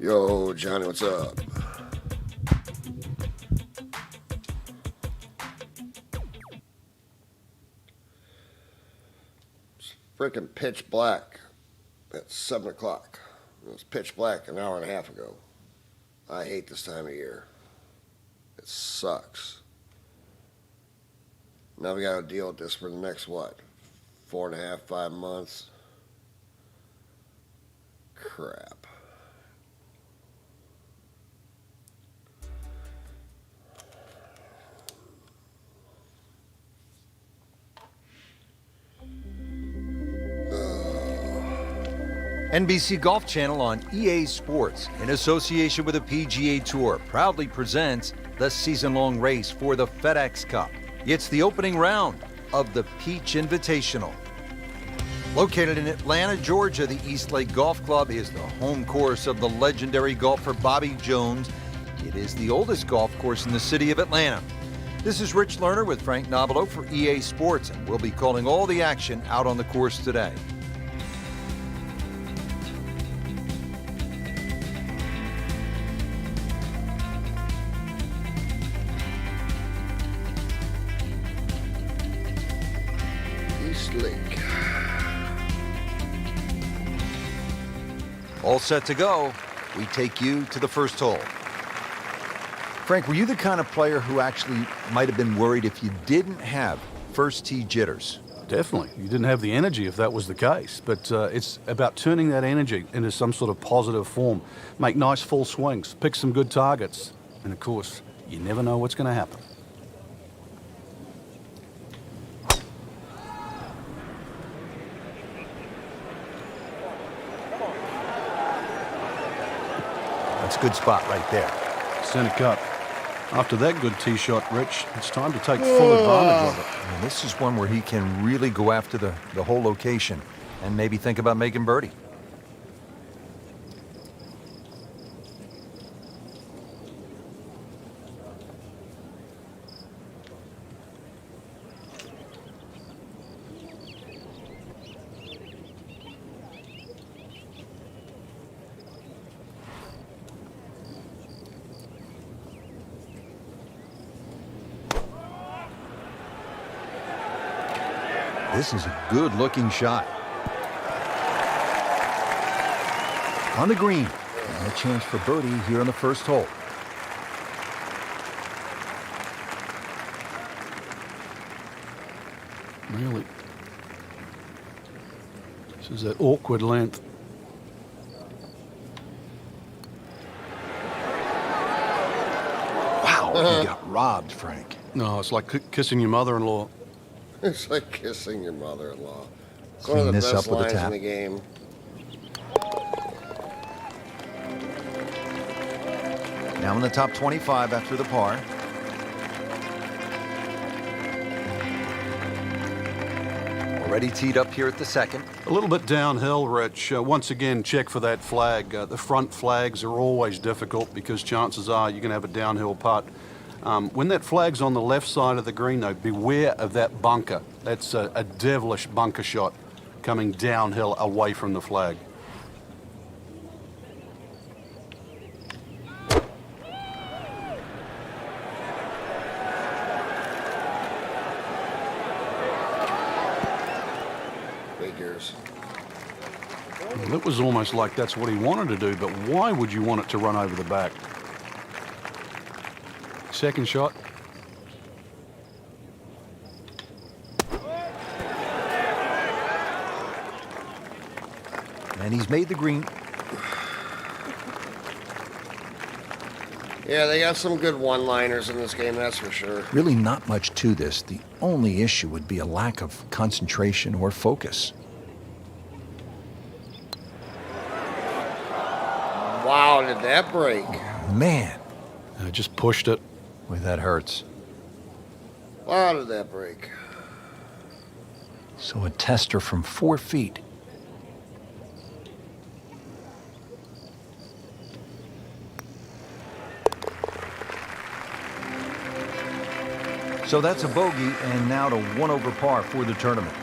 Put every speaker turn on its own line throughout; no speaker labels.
Yo, Johnny, what's up? It's freaking pitch black at 7 o'clock. It was pitch black an hour and a half ago. I hate this time of year. It sucks. Now we got to deal with this for the next, 4.5, 5 months? Crap.
NBC Golf Channel on EA Sports, in association with the PGA Tour, proudly presents the season-long race for the FedEx Cup. It's the opening round of the Peach Invitational. Located in Atlanta, Georgia, the East Lake Golf Club is the home course of the legendary golfer Bobby Jones. It is the oldest golf course in the city of Atlanta. This is Rich Lerner with Frank Nobilo for EA Sports, and we'll be calling all the action out on the course today.
Lake.
All set to go. We take you to the first hole. Frank, were you the kind of player who actually might have been worried if you didn't have first tee jitters?
Definitely. You didn't have the energy if that was the case. But it's about turning that energy into some sort of positive form. Make nice full swings, pick some good targets. And of course, you never know what's going to happen.
That's a good spot right there.
Center cut. After that good tee shot, Rich, it's time to take full advantage of it.
And this is one where he can really go after the whole location and maybe think about making birdie. This is a good-looking shot. On the green, and a chance for birdie here on the first hole.
Really? This is that awkward length.
Wow, he got robbed, Frank.
No, it's like kissing your mother-in-law.
It's like kissing your mother-in-law. It's
Clean
one of the
this
best
up with a
lines
tap.
in the game.
Now in the top 25 after the par. Already teed up here at the second.
A little bit downhill, Rich. Once again, check for that flag. The front flags are always difficult because chances are you're going to have a downhill putt. When that flag's on the left side of the green, though, beware of that bunker. That's a devilish bunker shot coming downhill away from the flag.
Figures.
Well, it was almost like that's what he wanted to do, but why would you want it to run over the back? Second shot.
And he's made the green.
Yeah, they got some good one-liners in this game, that's for sure.
Really not much to this. The only issue would be a lack of concentration or focus.
Wow, did that break?
Man,
Just pushed it.
boy, that hurts.
Wow, did that break?
So a tester from 4 feet. So that's a bogey, and now to 1 over par for the tournament.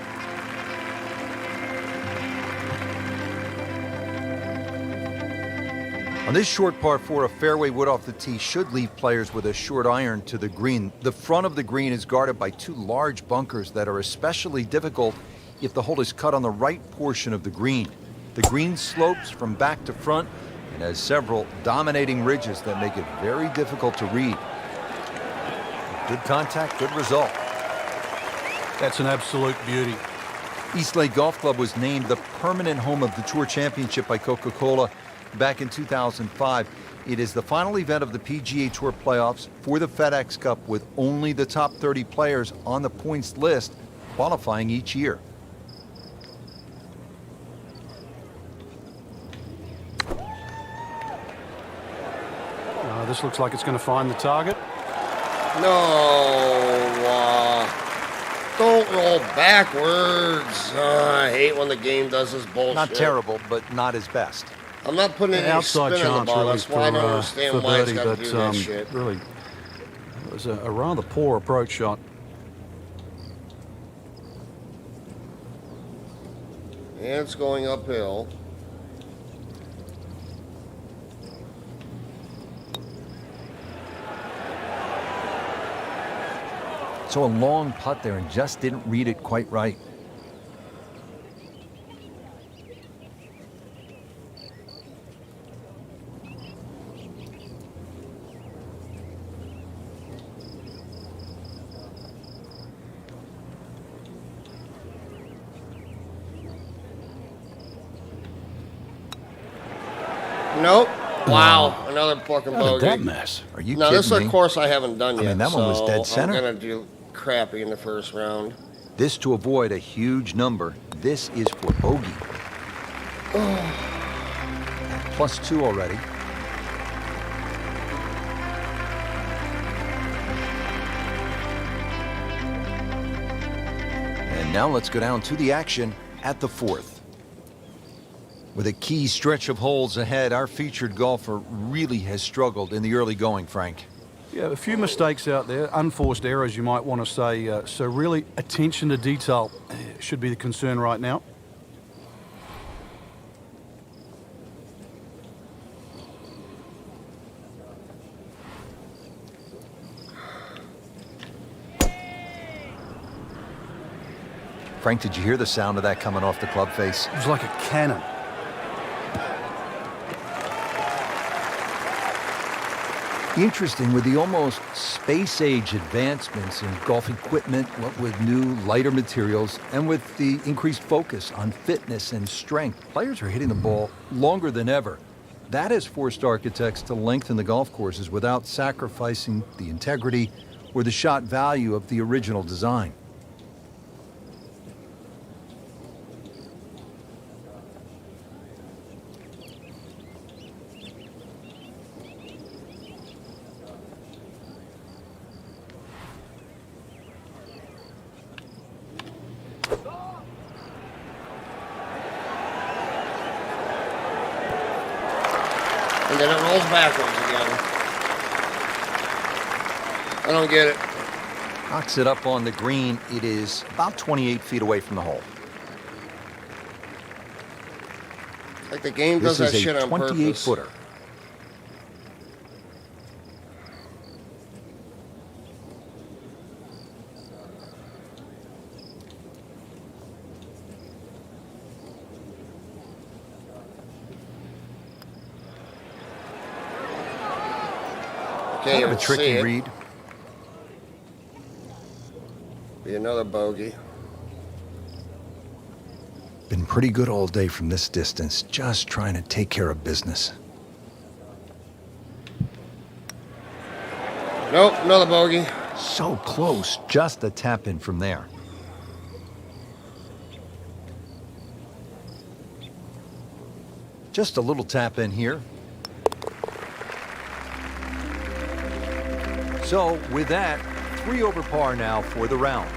A
On this short par 4, a fairway wood off the tee should leave players with a short iron to the green. The front of the green is guarded by 2 large bunkers that are especially difficult if the hole is cut on the right portion of the green. The green slopes from back to front and has several dominating ridges that make it very difficult to read. Good contact, good result.
That's an absolute beauty.
Eastlake Golf Club was named the permanent home of the Tour Championship by Coca-Cola back in 2005. It is the final event of the PGA Tour playoffs for the FedEx Cup, with only the top 30 players on the points list qualifying each year.
This looks like it's going to find the target.
No, don't roll backwards. I hate when the game does this bullshit.
Not terrible, but not his best.
I'm not putting any
Outside
spin on the
chance
ball.
really
That's why I don't
for
understand why it's
birdie,
got to
but
do that shit.
really, it was a rather poor approach shot.
And it's going uphill.
So a long putt there and just didn't read it quite right.
Nope. Wow, another fucking
How did
bogey.
that mess?
Are you
No,
kidding
this is
me?
a course I haven't done yet.
mean, that one was
so
dead center.
I'm gonna do crappy in the first round.
This to avoid a huge number. This is for bogey. +2 already. And now let's go down to the action at the 4th. With a key stretch of holes ahead, our featured golfer really has struggled in the early going, Frank.
Yeah, a few mistakes out there, unforced errors you might want to say. So really, attention to detail should be the concern right now.
Frank, did you hear the sound of that coming off the club face?
It was like a cannon.
Interesting, with the almost space-age advancements in golf equipment, what with new, lighter materials, and with the increased focus on fitness and strength, players are hitting the ball longer than ever. That has forced architects to lengthen the golf courses without sacrificing the integrity or the shot value of the original design.
And then it rolls backwards again. I don't get it.
Knocks it up on the green. It is about 28 feet away from the hole.
Like the game
This
does that
is
shit
a
on purpose.
28-footer.
Can't
Kind of a
even see
tricky
it.
read.
Be another bogey.
Been pretty good all day from this distance, just trying to take care of business.
Nope, another bogey.
So close, just a tap in from there. Just a little tap in here. So with that, 3 over par now for the round.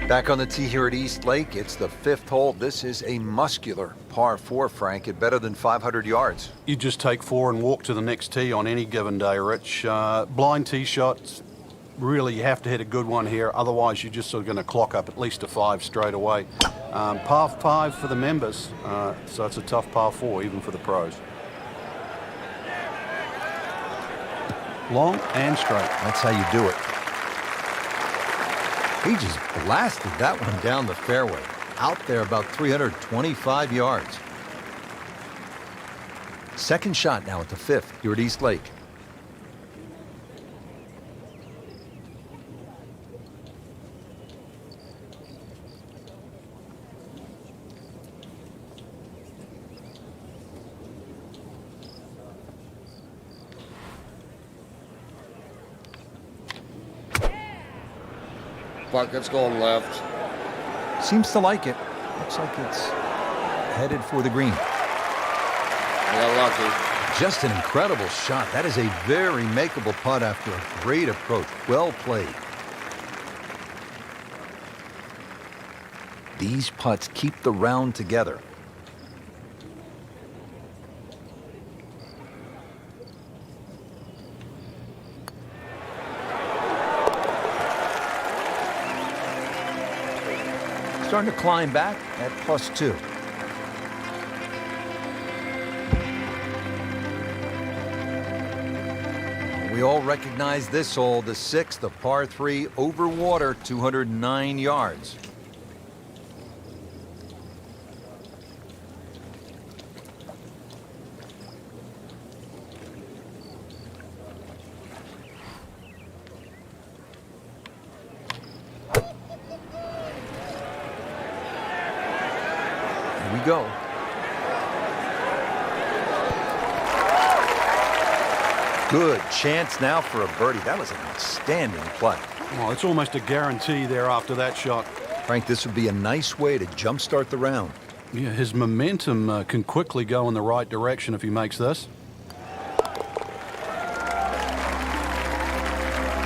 Back on the tee here at East Lake, it's the 5th hole. This is a muscular par 4, Frank, at better than 500 yards.
You just take 4 and walk to the next tee on any given day, Rich. Blind tee shots, really you have to hit a good one here. Otherwise, you're just sort of going to clock up at least a 5 straight away. Par 5 for the members, so it's a tough par 4 even for the pros. Long and straight.
That's how you do it. He just blasted that one down the fairway. Out there about 325 yards. Second shot now at the 5th here at East Lake.
Bucket's going left.
Seems to like it. Looks like it's headed for the green.
I got lucky.
Just an incredible shot. That is a very makeable putt after a great approach. Well played. These putts keep the round together. Starting to climb back at +2. We all recognize this hole, the 6th, a par 3 over water, 209 yards. Here we go. Good chance now for a birdie. That was an outstanding play.
Well, it's almost a guarantee there after that shot.
Frank, this would be a nice way to jumpstart the round.
Yeah, his momentum can quickly go in the right direction if he makes this.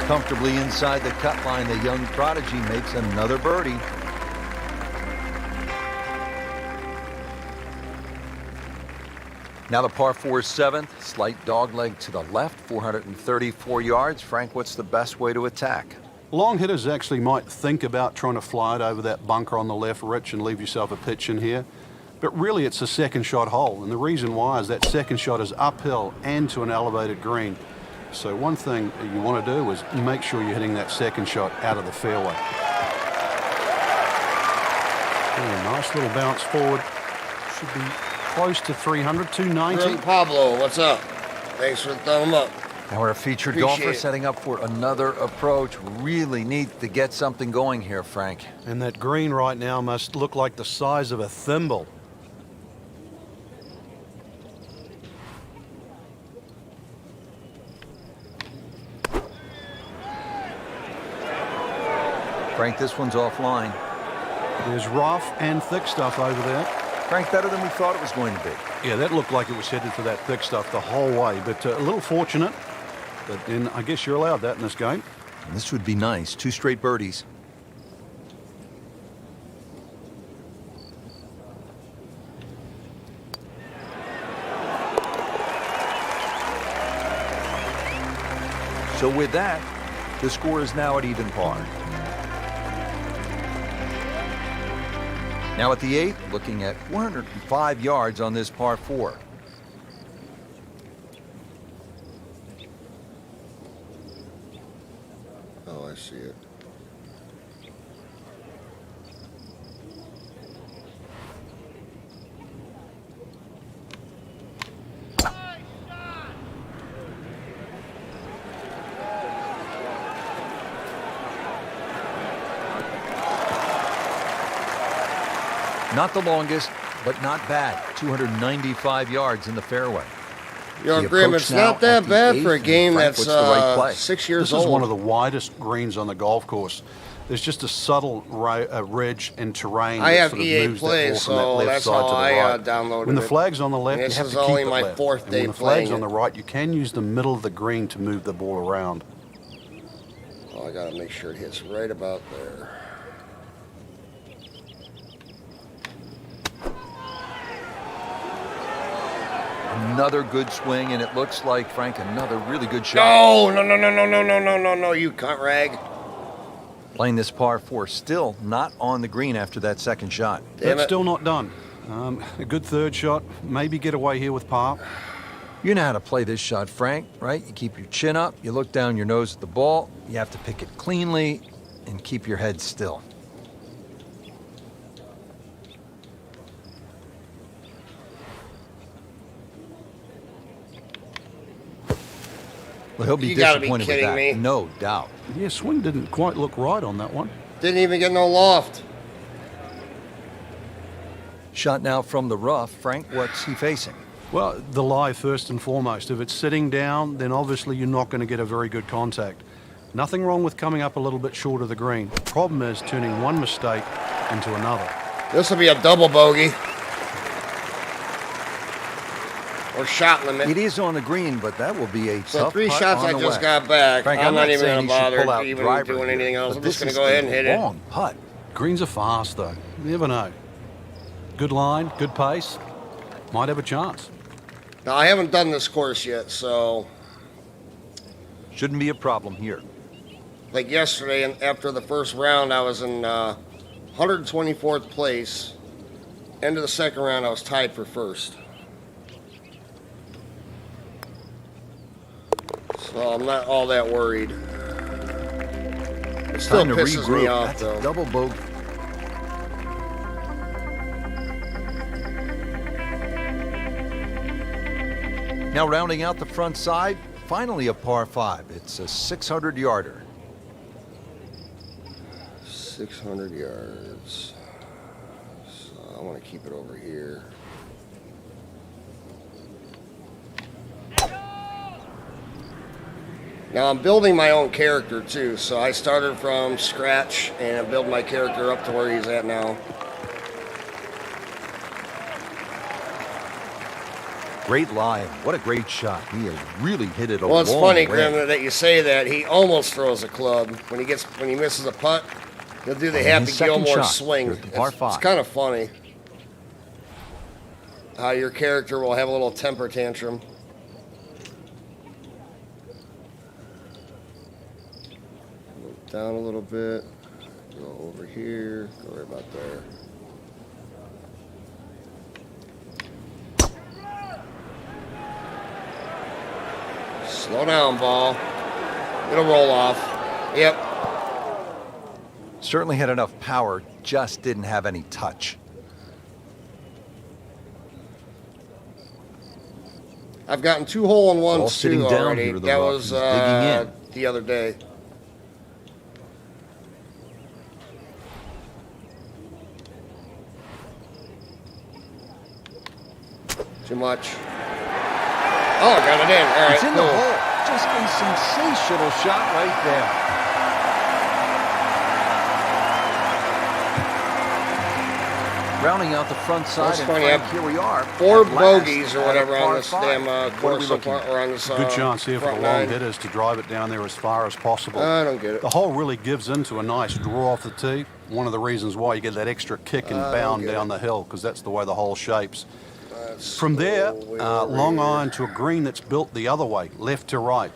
Comfortably inside the cut line, the young prodigy makes another birdie. Now the par 4 7th, slight dogleg to the left, 434 yards. Frank, what's the best way to attack?
Long hitters actually might think about trying to fly it over that bunker on the left, Rich, and leave yourself a pitch in here. But really, it's a second shot hole. And the reason why is that second shot is uphill and to an elevated green. So one thing you want to do is make sure you're hitting that second shot out of the fairway. Oh, nice little bounce forward. Should be close to 300, 290.
Grim Pablo, what's up? Thanks for the thumb up.
Now our featured
Appreciate
golfer
it.
setting up for another approach. Really needs to get something going here, Frank.
And that green right now must look like the size of a thimble.
Frank, this one's offline.
There's rough and thick stuff over there.
Frank, better than we thought it was going to be.
Yeah, that looked like it was headed for that thick stuff the whole way, but a little fortunate. But then I guess you're allowed that in this game.
And this would be nice. 2 straight birdies. So with that, the score is now at even par. Now at the 8th, looking at 405 yards on this par 4.
Oh, I see it.
Not the longest, but not bad. 295 yards in the fairway.
Yo,
The
Grim,
approach
it's
now
not that
at the
bad
8th,
for a
and
game
Frank,
that's
what's the right play?
6 years
This
old.
is one of the widest greens on the golf course. There's just a subtle ridge and terrain
I
that
have
sort of
EA
moves
Play,
that ball from that
so
left
that's
side
how
to the
I
right.
downloaded
When the
it.
flag's on the left,
This
you have
is
to keep
only
it
my
left.
4th
And
day
when the flag's
playing
on the
it.
right, you can use the middle of the green to move the ball around.
Oh, I gotta make sure it hits right about there.
Another good swing, and it looks like, Frank, another really good shot.
No, you cunt rag.
Playing this par 4, still not on the green after that second shot.
That's still not done. A good third shot. Maybe get away here with par.
You know how to play this shot, Frank, right? You keep your chin up, you look down your nose at the ball, you have to pick it cleanly, and keep your head still. Well, he'll be
You gotta be
disappointed with
kidding
that,
me.
no doubt.
Yeah, swing didn't quite look right on that one.
Didn't even get no loft.
Shot now from the rough. Frank, what's he facing?
Well, the lie first and foremost. If it's sitting down, then obviously you're not going to get a very good contact. Nothing wrong with coming up a little bit short of the green. The problem is turning one mistake into another.
This will be a double bogey. Or shot limit.
It is on the green, but that will be a
So
tough
3
putt
shots
on
I
the
just
way.
got back.
Frank,
I'm not even
saying
going to
he should pull out
bother even
driver
doing
here,
anything else.
but
I'm just
this
going to go
is
ahead and hit it.
long putt.
Greens are fast, though. You never know. Good line, good pace. Might have a chance.
Now, I haven't done this course yet, so
Shouldn't be a problem here.
like yesterday, and after the first round, I was in 124th place. End of the second round, I was tied for first. So I'm not all that worried. It still
Time to
pisses me
regroup.
off,
That's
though.
a double bogey. Now rounding out the front side, finally a par 5. It's a 600-yarder.
600 yards. So I want to keep it over here. Now I'm building my own character too, so I started from scratch and I built my character up to where he's at now.
Great lie. What a great shot. He has really hit it a
Well, it's
long
funny,
way.
Grim, that you say that. He almost throws a club when he misses a putt. He'll do the
On
Happy
his second
Gilmore
shot,
swing.
here's the par
It's
five.
kind of funny how your character will have a little temper tantrum. Move down a little bit. Go over here. Go right about there. Slow down, ball. It'll roll off. Yep.
Certainly had enough power, just didn't have any touch.
I've gotten 2 hole-in-ones
Ball sitting
too
down
already.
here, the
That
rough
was
is digging in.
the other day. Too much. Oh, got it in. All right,
It's in the
cool.
hole. Just a sensational shot right there. Rounding out the front side,
That's
and
funny,
Frank,
I've
here we are.
4
at last
bogeys or
at
whatever on
par
this
5.
damn
What are we
course so
looking
far, or on this
Good chance here for the
front
long
nine.
hitters to drive it down there as far as possible.
I don't get it.
The hole really gives into a nice draw off the tee. One of the reasons why you get that extra kick and
I don't
bound
get
down
it.
the hill, because that's the way the hole shapes.
Let's
From there,
go way over
long
here.
iron to a green that's built the other way, left to right.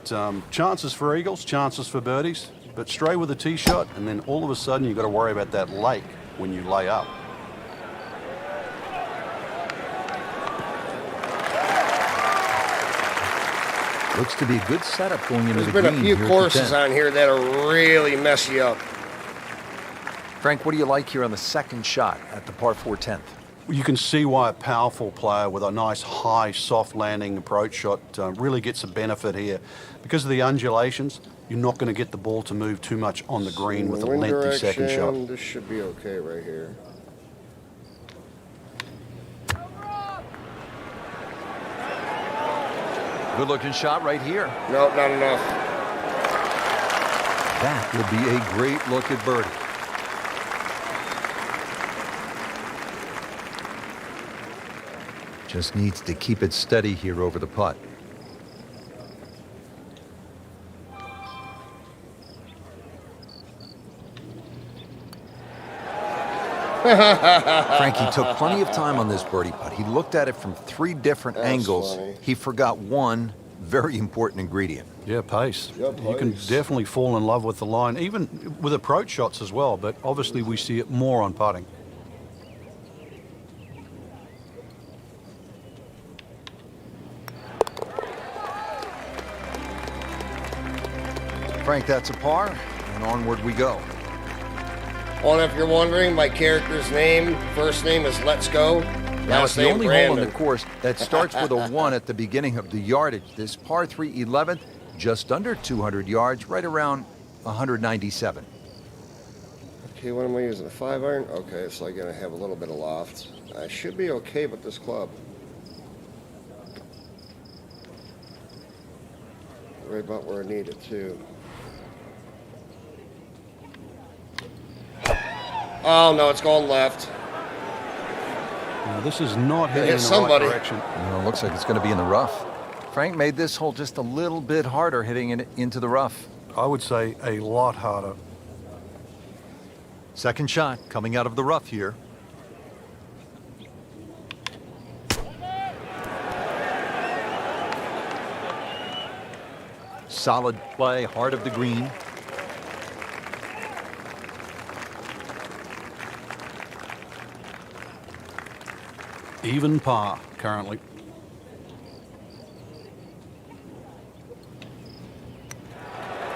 Chances for eagles, chances for birdies, but stray with a tee shot, and then all of a sudden you've got to worry about that lake when you lay up.
Looks to be a good setup going into
There's
the
been a
green
few
here at the
courses
10th.
on here that'll really mess you up.
Frank, what do you like here on the second shot at the par 4 10th?
You can see why a powerful player with a nice high soft landing approach shot really gets a benefit here. Because of the undulations, you're not going to get the ball to move too much on the green with a
Wind
lengthy second shot.
direction, this should be okay right here.
Good looking shot right here.
Nope, not enough.
That will be a great look at birdie. Just needs to keep it steady here over the putt. Frankie took plenty of time on this birdie putt. He looked at it from 3 different
That's
angles.
funny.
He forgot one very important ingredient.
Yeah, pace.
Yeah,
You can
pace.
definitely fall in love with the line, even with approach shots as well, but obviously we see it more on putting.
Frank, that's a par, and onward we go.
Well, if you're wondering, my character's name, first name is Let's Go.
Now, it's
Last
the
name
only hole on
Brandon.
the course that starts with a 1 at the beginning of the yardage. This par 3 11th, just under 200 yards, right around 197.
Okay, what am I using? A 5-iron? Okay, so I'm gonna have a little bit of loft. I should be okay with this club. Right about where I need it too. Oh no, it's going left.
Now, this is not heading
hit
in the
somebody.
right direction.
It looks like it's going to be in the rough. Frank made this hole just a little bit harder hitting it into the rough.
I would say a lot harder.
Second shot coming out of the rough here. Solid play, heart of the green.
Even par currently.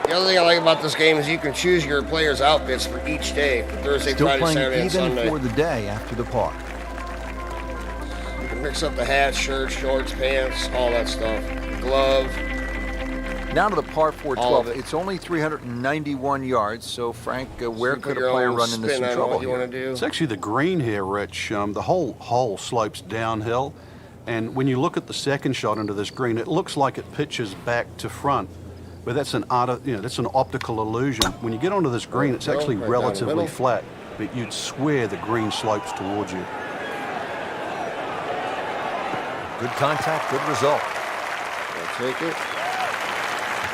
The other thing I like about this game is you can choose your players' outfits for each day, for Thursday,
Still
Friday,
playing
Saturday, and
even
Sunday.
for the day after the par.
You can mix up the hats, shirts, shorts, pants, all that stuff. Glove.
Now to the par 4
All of
12.
it.
It's only 391 yards, so Frank, where
So you
could
put
a
your
player
own
run into
spin
some
on
trouble
what you
here?
want to do.
It's actually the green here, Rich. The whole hole slopes downhill, and when you look at the second shot into this green, it looks like it pitches back to front, but that's an that's an optical illusion. When you get onto this green, it's actually
Right down the
relatively
middle.
flat, but you'd swear the green slopes towards you.
Good contact, good result.
I'll take it.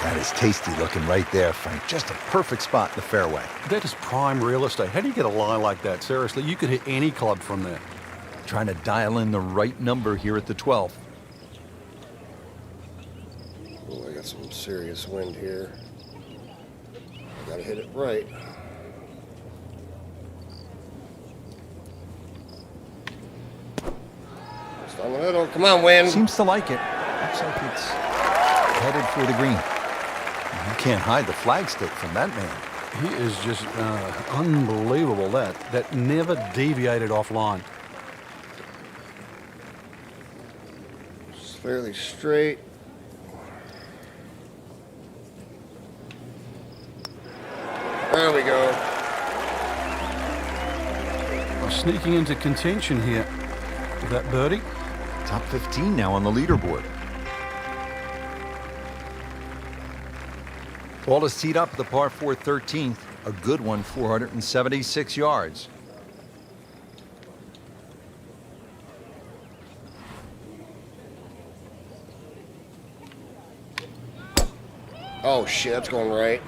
That is tasty looking right there, Frank. Just a perfect spot in the fairway.
That is prime real estate. How do you get a lie like that? Seriously, you could hit any club from there.
Trying to dial in the right number here at the 12th.
Oh, I got some serious wind here. Gotta hit it right. Just down the middle. Come on, wind.
Seems to like it. Looks like it's headed for the green. You can't hide the flagstick from that man.
He is just unbelievable. That never deviated offline.
It's fairly straight. There we go.
Well, sneaking into contention here with that birdie.
Top 15 now on the leaderboard. Ball is teed up at the par 4 13th. A good one, 476 yards.
Oh shit, that's going right.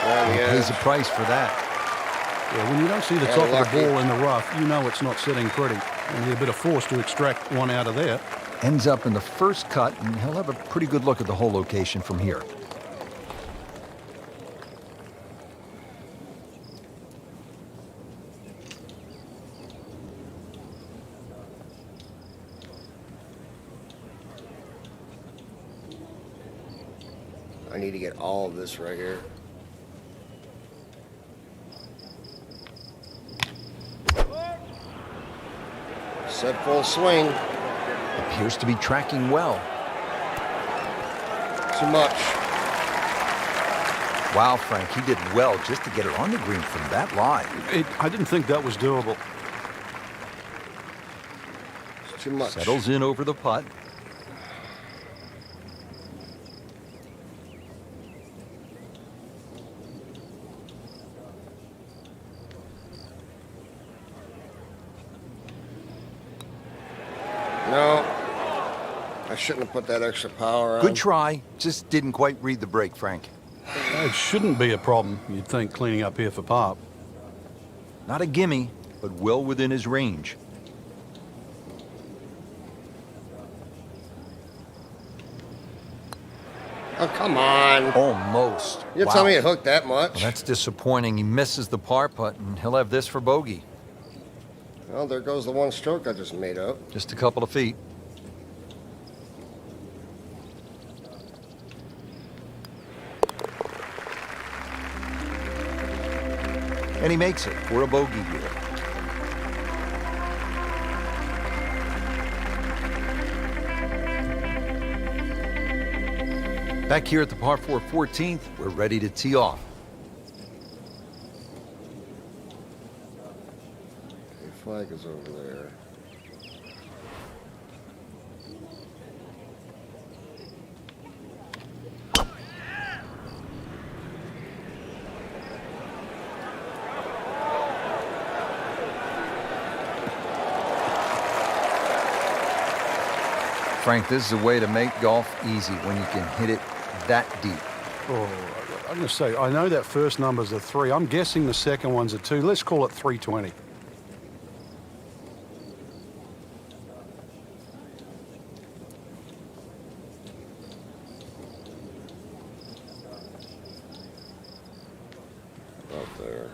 There he
Pays
is.
a price for that.
Yeah, when you don't see the
Yeah,
top of
lucky.
the ball in the rough, you know it's not sitting pretty. And you're a bit of force to extract one out of there.
Ends up in the first cut, and he'll have a pretty good look at the whole location from here.
I need to get all of this right here. Set full swing.
Appears to be tracking well.
Too much.
Wow, Frank, he did well just to get it on the green from that line.
I didn't think that was doable.
It's too much.
Settles in over the putt.
No. I shouldn't have put that extra power on.
Good try, just didn't quite read the break, Frank.
It shouldn't be a problem, you'd think, cleaning up here for par.
Not a gimme, but well within his range.
Oh, come on.
Almost.
You
Wow.
tell me it hooked that much?
Well, that's disappointing. He misses the par putt, and he'll have this for bogey.
Well, there goes the one stroke I just made up.
Just a couple of feet. And he makes it for a bogey here. Back here at the par 4 14th, we're ready to tee off.
The flag is over there.
Frank, this is a way to make golf easy when you can hit it that deep.
Oh, I'm going to say, I know that first number's a 3. I'm guessing the second one's a 2. Let's call it 320.
Out there.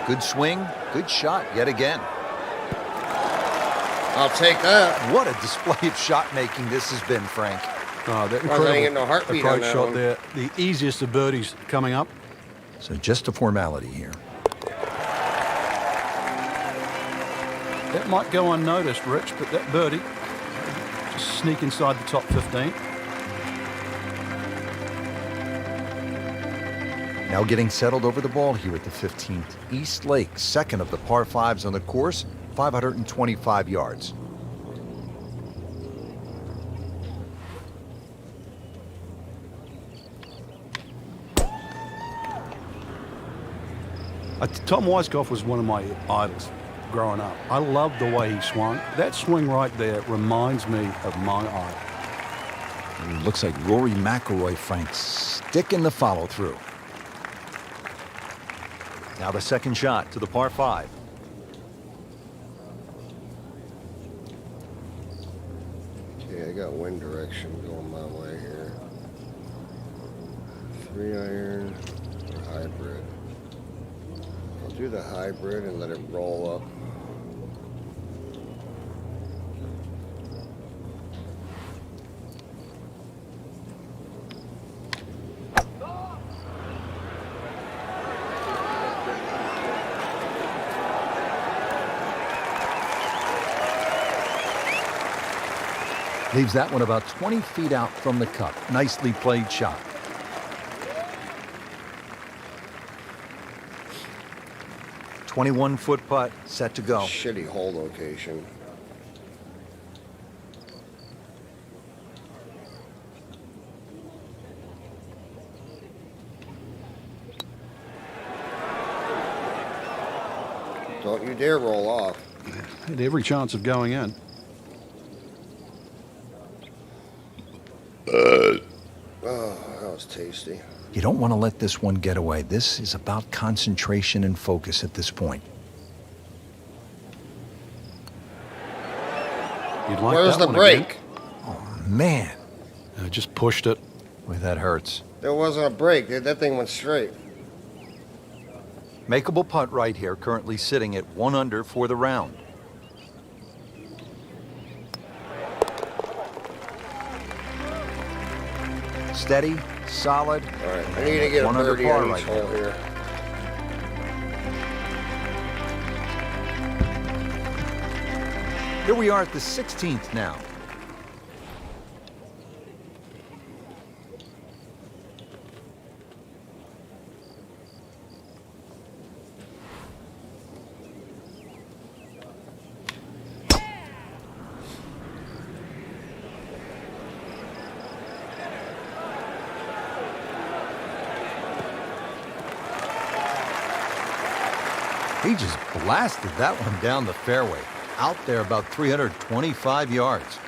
Good swing, good shot yet again.
I'll take that.
What a display of shot making this has been, Frank.
Oh, that
Well, I ain't
incredible
getting no heartbeat on
approach
that
shot
one.
there. The easiest of birdies coming up.
So just a formality here.
That might go unnoticed, Rich, but that birdie just sneak inside the top 15.
Now getting settled over the ball here at the 15th. East Lake, second of the par 5s on the course, 525 yards.
Tom Weiskopf was one of my idols growing up. I loved the way he swung. That swing right there reminds me of my idol.
It looks like Rory McIlory, Frank, sticking the follow through. Now the second shot to the par 5.
Okay, I got wind direction going my way here. 3-iron, hybrid. I'll do the hybrid and let it roll up.
Leaves that one about 20 feet out from the cup. Nicely played shot. "21-foot putt, set to go."
Shitty hole location. Don't you dare roll off.
Had every chance of going in.
Oh, that was tasty.
You don't want to let this one get away. This is about concentration and focus at this point.
You'd like
Where's
that
the
one
break?
Man,
again. Just pushed it.
boy, that hurts.
There wasn't a break. That thing went straight.
Makeable putt right here, currently sitting at 1 under for the round. Steady, solid.
All right, I need to get a
One under
birdie
par
on
right
each hole
now.
here.
Here we are at the 16th now. He just blasted that one down the fairway. Out there about 325 yards.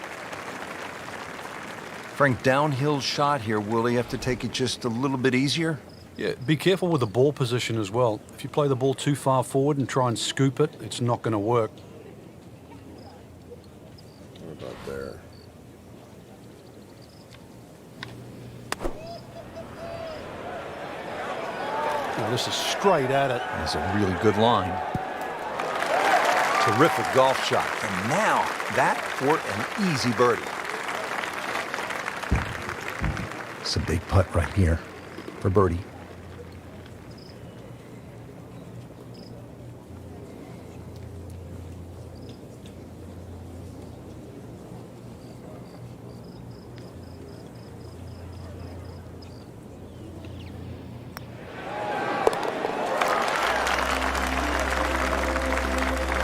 Frank, downhill shot here. Will he have to take it just a little bit easier?
Yeah, be careful with the ball position as well. If you play the ball too far forward and try and scoop it, it's not going to work.
What about there?
Now, this is straight at it.
That's a really good line. Terrific golf shot. And now that for an easy birdie. It's a big putt right here for birdie.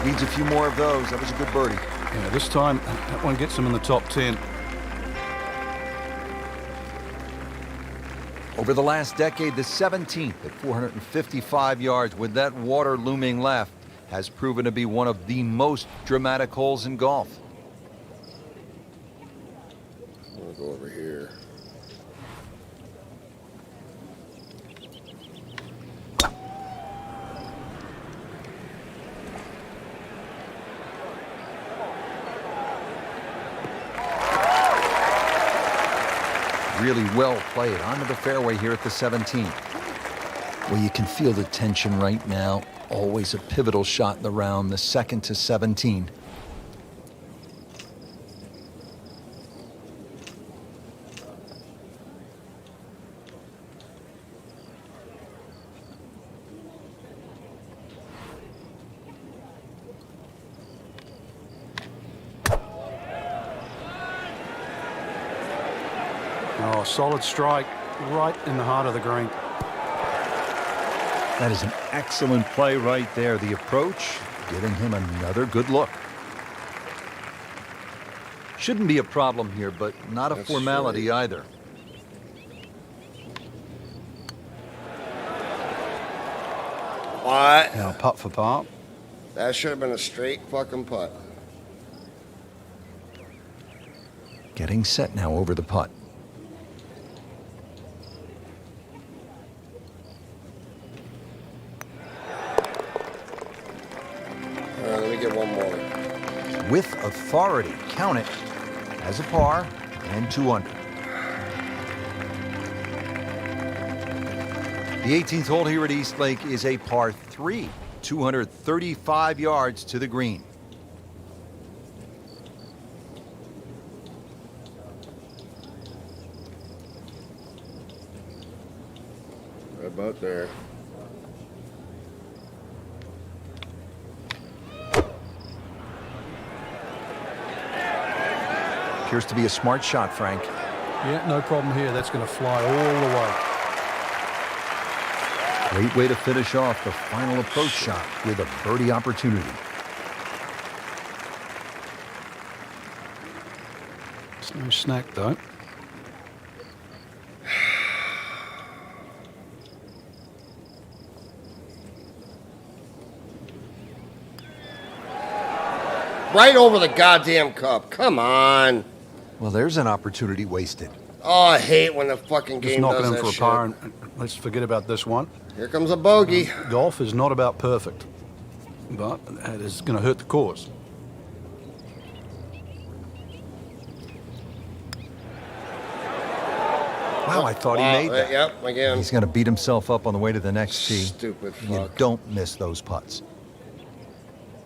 Needs a few more of those. That was a good birdie.
Yeah, this time that one gets him in the top 10.
Over the last decade, the 17th at 455 yards with that water looming left has proven to be one of the most dramatic holes in golf.
I'm gonna go over here.
Really well played onto the fairway here at the 17th. Well, you can feel the tension right now. Always a pivotal shot in the round, the 2nd to 17.
Oh, solid strike right in the heart of the green.
That is an excellent play right there. The approach giving him another good look. Shouldn't be a problem here, but not a
That's
formality
straight.
either.
What?
Now putt for par.
That should have been a straight fucking putt.
Getting set now over the putt.
Let me get one more.
With authority, count it as a par and 2 under. The 18th hole here at East Lake is a par 3, 235 yards to the green.
Right about there.
Appears to be a smart shot, Frank.
Yeah, no problem here. That's going to fly all the way.
Great way to finish off the final approach shot with a birdie opportunity.
It's no snack, though.
Right over the goddamn cup. Come on.
Well, there's an opportunity wasted.
Oh, I hate when the fucking
Just
game
knocking
does
him
that
for a
shit.
par, and let's forget about this one.
Here comes a bogey.
Golf is not about perfect, but it is going to hurt the cause.
Wow, I thought he
Wow,
made that.
Yep, again.
He's going to beat himself up on the way to the next tee.
Stupid
You
fuck.
don't miss those putts.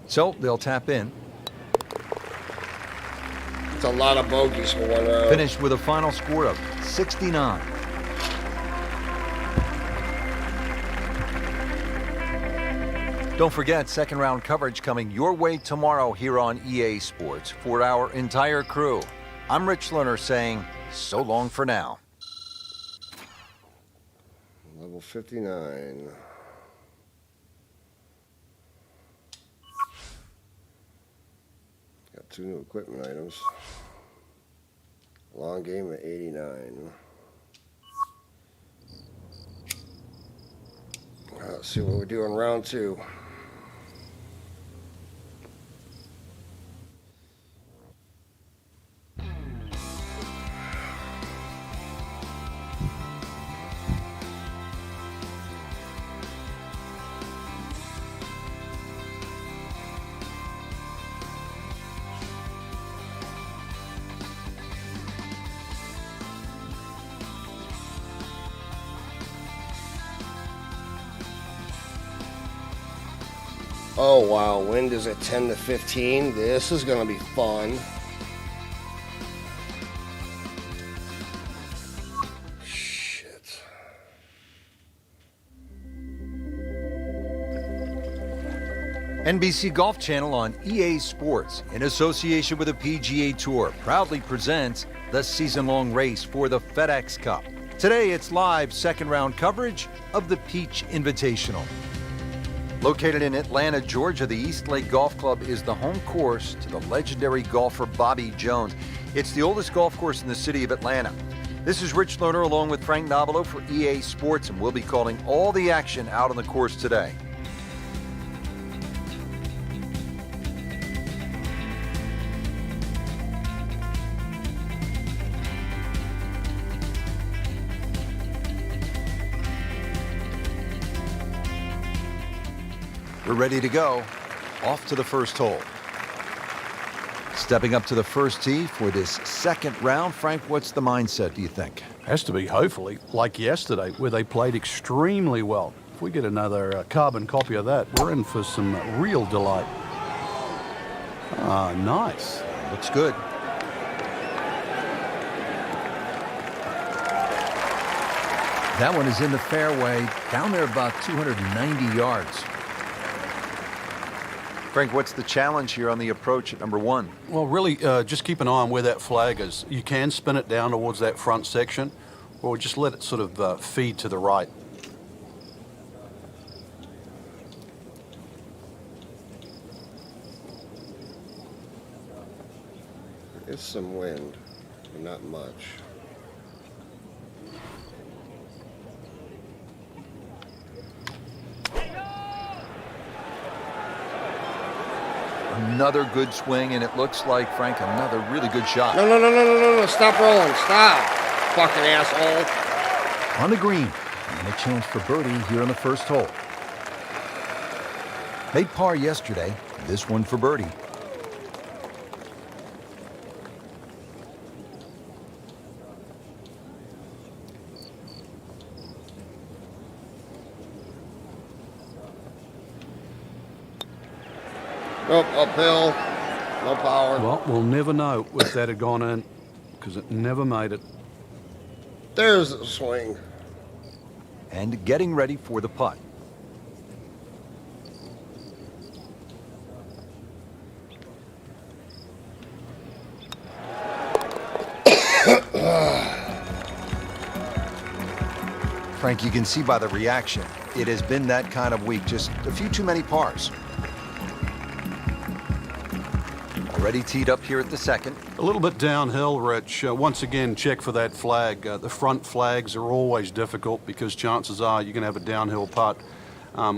So they'll tap in.
It's a lot of bogeys for one round.
Finished with a final score of 69. Don't forget, second round coverage coming your way tomorrow here on EA Sports for our entire crew. I'm Rich Lerner saying so long for now.
Level 59. Got 2 new equipment items. Long game at 89. Let's see what we do in round 2. Oh wow, wind is at 10 to 15. This is gonna be fun. Shit.
NBC Golf Channel on EA Sports, in association with the PGA Tour, proudly presents the season-long race for the FedEx Cup. Today, it's live second-round coverage of the Peach Invitational. Located in Atlanta, Georgia, the East Lake Golf Club is the home course to the legendary golfer Bobby Jones. It's the oldest golf course in the city of Atlanta. This is Rich Lerner along with Frank Nobilo for EA Sports, and we'll be calling all the action out on the course today. We're ready to go. Off to the first hole. Stepping up to the first tee for this second round. Frank, what's the mindset, do you think?
Has to be, hopefully, like yesterday, where they played extremely well. If we get another carbon copy of that, we're in for some real delight. Ah, nice.
Looks good. That one is in the fairway, down there about 290 yards. Frank, what's the challenge here on the approach at number one?
Well, really, just keep an eye on where that flag is. You can spin it down towards that front section, or just let it sort of feed to the right.
There's some wind, but not much.
Another good swing, and it looks like, Frank, another really good shot.
No, stop rolling, stop, fucking asshole.
On the green, and a chance for birdie here on the first hole. Made par yesterday, this one for birdie.
Nope, uphill, no power.
Well, we'll never know if that had gone in, because it never made it.
There's the swing.
And getting ready for the putt. Frank, you can see by the reaction, it has been that kind of week. Just a few too many pars. Already teed up here at the second.
A little bit downhill, Rich. Once again, check for that flag. The front flags are always difficult because chances are you're going to have a downhill putt.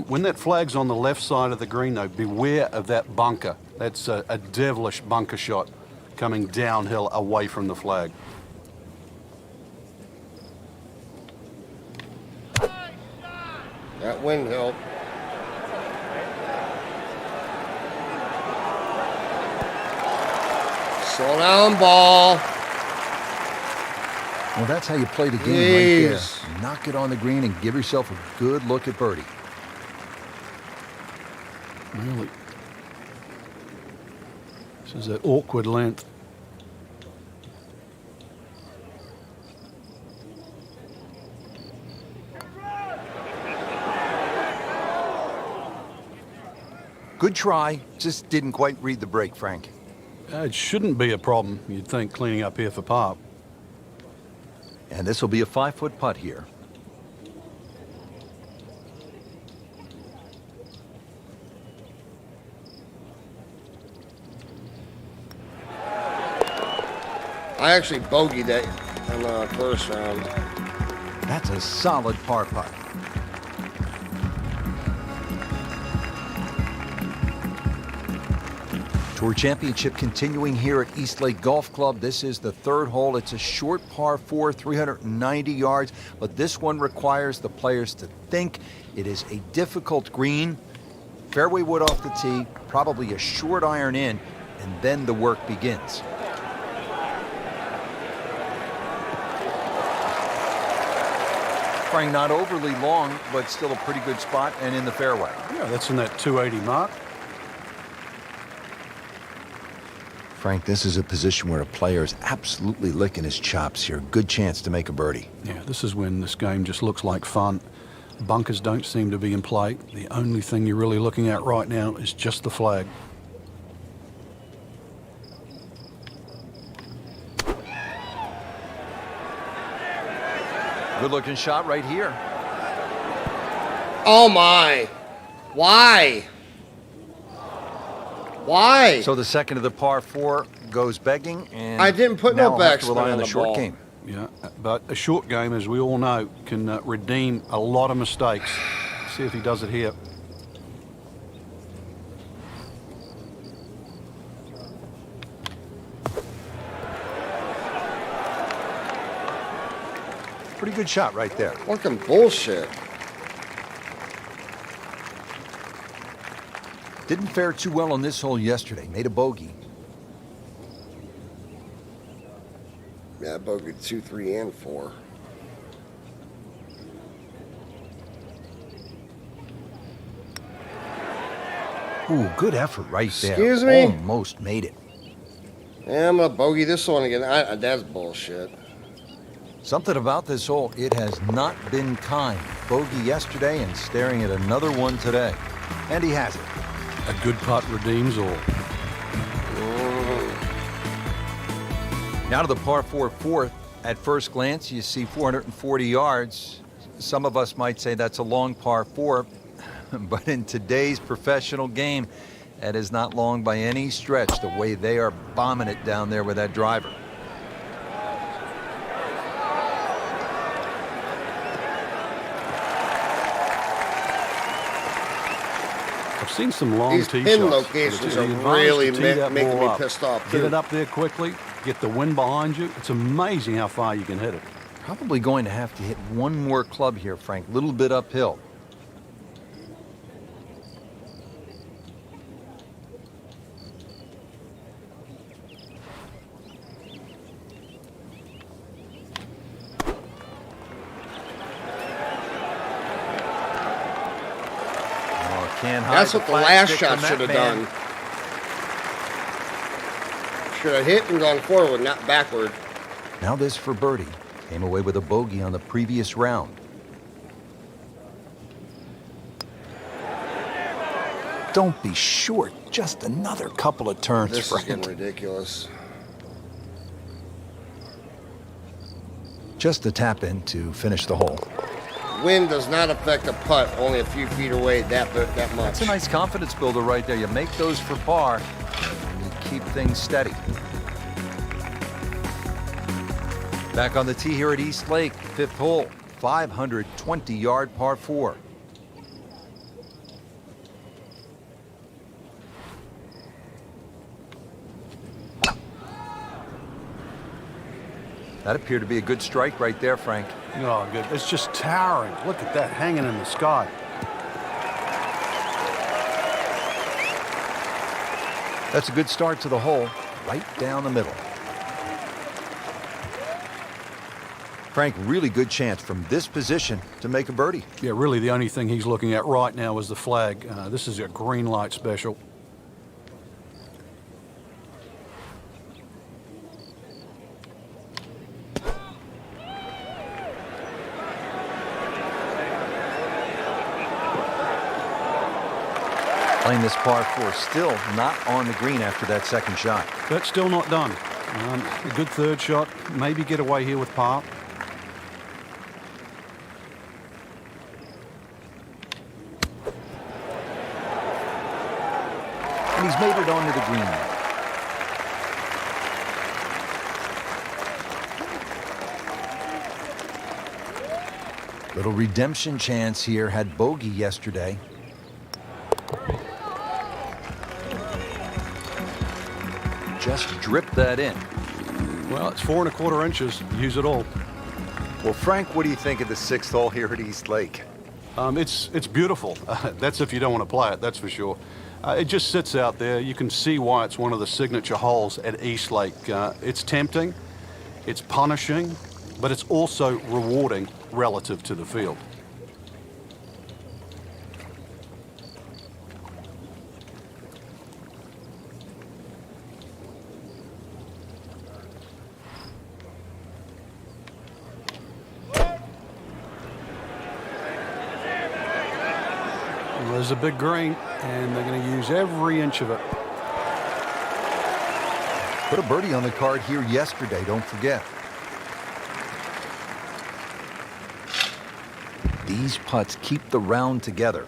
When that flag's on the left side of the green, though, beware of that bunker. That's a devilish bunker shot coming downhill away from the flag.
That wind helped. Slow down, ball.
Well, that's how you play the game right there.
Jeez.
Knock it on the green and give yourself a good look at birdie.
Really. This is that awkward length.
Good try, just didn't quite read the break, Frank.
It shouldn't be a problem, you'd think, cleaning up here for par.
And this will be a 5-foot putt here.
I actually bogeyed that in the first round.
That's a solid par putt. Tour Championship continuing here at East Lake Golf Club. This is the third hole. It's a short par 4, 390 yards, but this one requires the players to think. It is a difficult green. Fairway wood off the tee, probably a short iron in, and then the work begins. Frank, not overly long, but still a pretty good spot and in the fairway.
Yeah, that's in that 280 mark.
Frank, this is a position where a player is absolutely licking his chops here. Good chance to make a birdie.
Yeah, this is when this game just looks like fun. Bunkers don't seem to be in play. The only thing you're really looking at right now is just the flag.
Good looking shot right here.
Oh my. Why? Why?
So the second of the par 4 goes begging, and
I didn't put
now
no
we'll have to
backspin
rely on
on
the
the
short
ball.
game.
Yeah, but a short game, as we all know, can redeem a lot of mistakes. See if he does it here.
Pretty good shot right there.
Fucking bullshit.
Didn't fare too well on this hole yesterday. Made a bogey.
Yeah, I bogeyed 2, 3, and 4.
Ooh, good effort right there.
Excuse me?
Almost made it.
Yeah, I'm gonna bogey this one again. That's bullshit.
Something about this hole, it has not been kind. Bogey yesterday and staring at another one today. And he has it.
A good putt redeems all.
Now to the par 4 fourth. At first glance, you see 440 yards. Some of us might say that's a long par 4, but in today's professional game, that is not long by any stretch, the way they are bombing it down there with that driver.
I've seen some long
These
tee
pin
shots.
locations
It's the
are
advantage
really
to tee that
making
ball
me
up.
pissed off,
Get
too.
it up there quickly, get the wind behind you. It's amazing how far you can hit it.
Probably going to have to hit one more club here, Frank. Little bit uphill. Oh, can't hide
That's what the
flat
last
stick
shot
from
should
that
have
man.
done. Should have hit and gone forward, not backward.
Now this for birdie. Came away with a bogey on the previous round. Don't be short. Just another couple of turns,
This is
Frank.
getting ridiculous.
Just a tap in to finish the hole.
Wind does not affect a putt only a few feet away that much.
That's a nice confidence builder right there. You make those for par, and you keep things steady. Back on the tee here at East Lake, 5th hole, 520-yard par 4. That appeared to be a good strike right there, Frank.
Oh, good. It's just towering. Look at that hanging in the sky.
That's a good start to the hole, right down the middle. Frank, really good chance from this position to make a birdie.
Yeah, really the only thing he's looking at right now is the flag. This is a green light special.
Playing this par 4, still not on the green after that second shot.
That's still not done. A good third shot. Maybe get away here with par.
And he's made it onto the green. Little redemption chance here. Had bogey yesterday. Just drip that in.
Well, it's 4 1/4 inches. Use it all.
Well, Frank, what do you think of the 6th hole here at East Lake?
It's beautiful. That's if you don't want to play it, that's for sure. It just sits out there. You can see why it's one of the signature holes at East Lake. It's tempting, it's punishing, but it's also rewarding relative to the field. Well, there's a big green, and they're going to use every inch of it.
Put a birdie on the card here yesterday, don't forget. These putts keep the round together.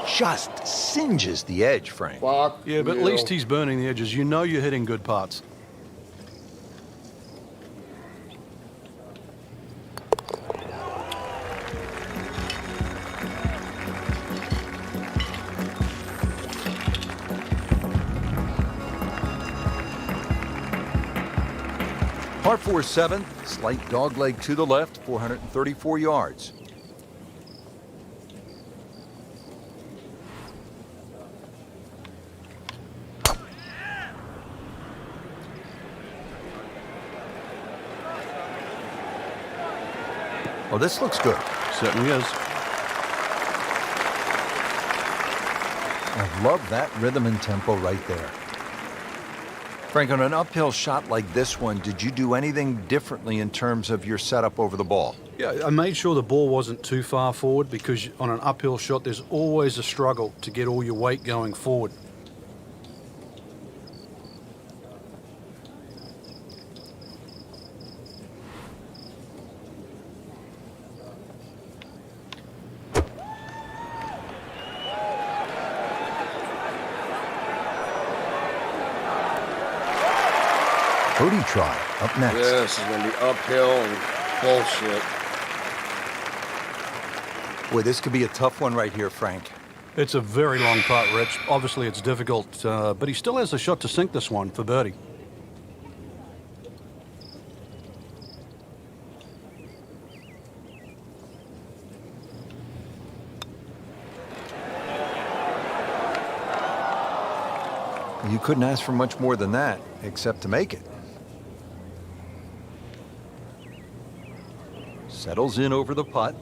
Just singes the edge, Frank.
Fuck
Yeah, but at
you.
least he's burning the edges. You know you're hitting good putts.
Par 4 7th, slight dogleg to the left, 434 yards. Oh, this looks good.
Certainly is.
I love that rhythm and tempo right there. Frank, on an uphill shot like this one, did you do anything differently in terms of your setup over the ball?
Yeah, I made sure the ball wasn't too far forward because on an uphill shot, there's always a struggle to get all your weight going forward.
Birdie try up next.
This is going to be uphill and bullshit.
Boy, this could be a tough one right here, Frank.
It's a very long putt, Rich. Obviously, it's difficult, but he still has a shot to sink this one for birdie.
You couldn't ask for much more than that, except to make it. Settles in over the putt.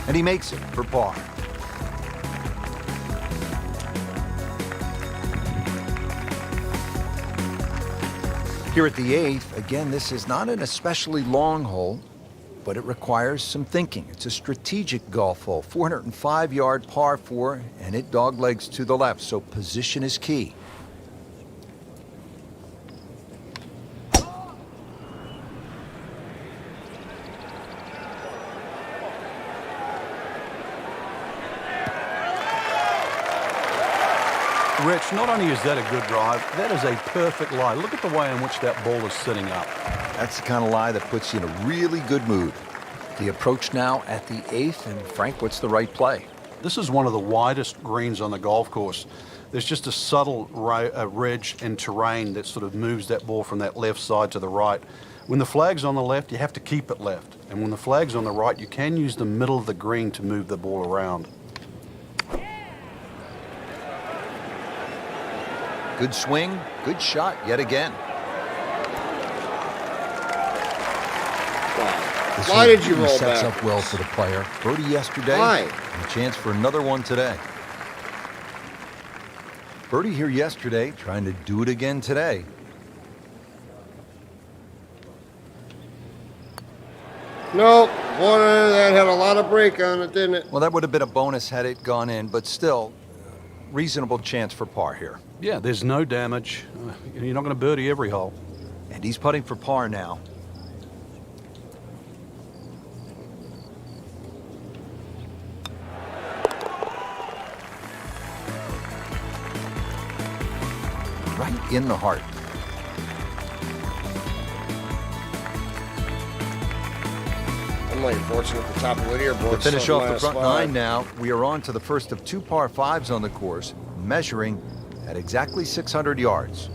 And he makes it for par. Here at the 8th, again, this is not an especially long hole, but it requires some thinking. It's a strategic golf hole, 405-yard par 4, and it doglegs to the left, so position is key.
Rich, not only is that a good drive, that is a perfect lie. Look at the way in which that ball is sitting up.
That's the kind of lie that puts you in a really good mood. The approach now at the 8th, and Frank, what's the right play?
This is one of the widest greens on the golf course. There's just a subtle ridge and terrain that sort of moves that ball from that left side to the right. When the flag's on the left, you have to keep it left. And when the flag's on the right, you can use the middle of the green to move the ball around.
Good swing, good shot yet again. This
Why did you
really
roll
sets
back?
up well for the player. Birdie yesterday.
Why?
And a chance for another one today. Birdie here yesterday, trying to do it again today.
Nope. Boy, that had a lot of break on it, didn't it?
Well, that would have been a bonus had it gone in, but still, reasonable chance for par here.
Yeah, there's no damage. You're not going to birdie every hole.
And he's putting for par now. Right in the heart.
I'm like fortunate at the top of the leaderboard.
To finish off the front
7-5.
9 now, we are on to the first of 2 par 5s on the course, measuring at exactly 600 yards.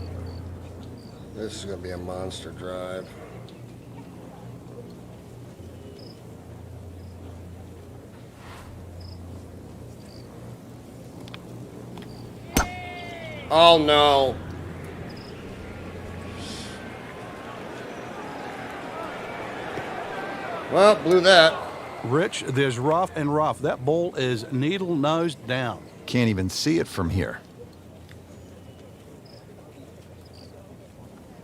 This is going to be a monster drive. Oh, no. Well, blew that.
Rich, there's rough and rough. That ball is needle nose down.
can't even see it from here.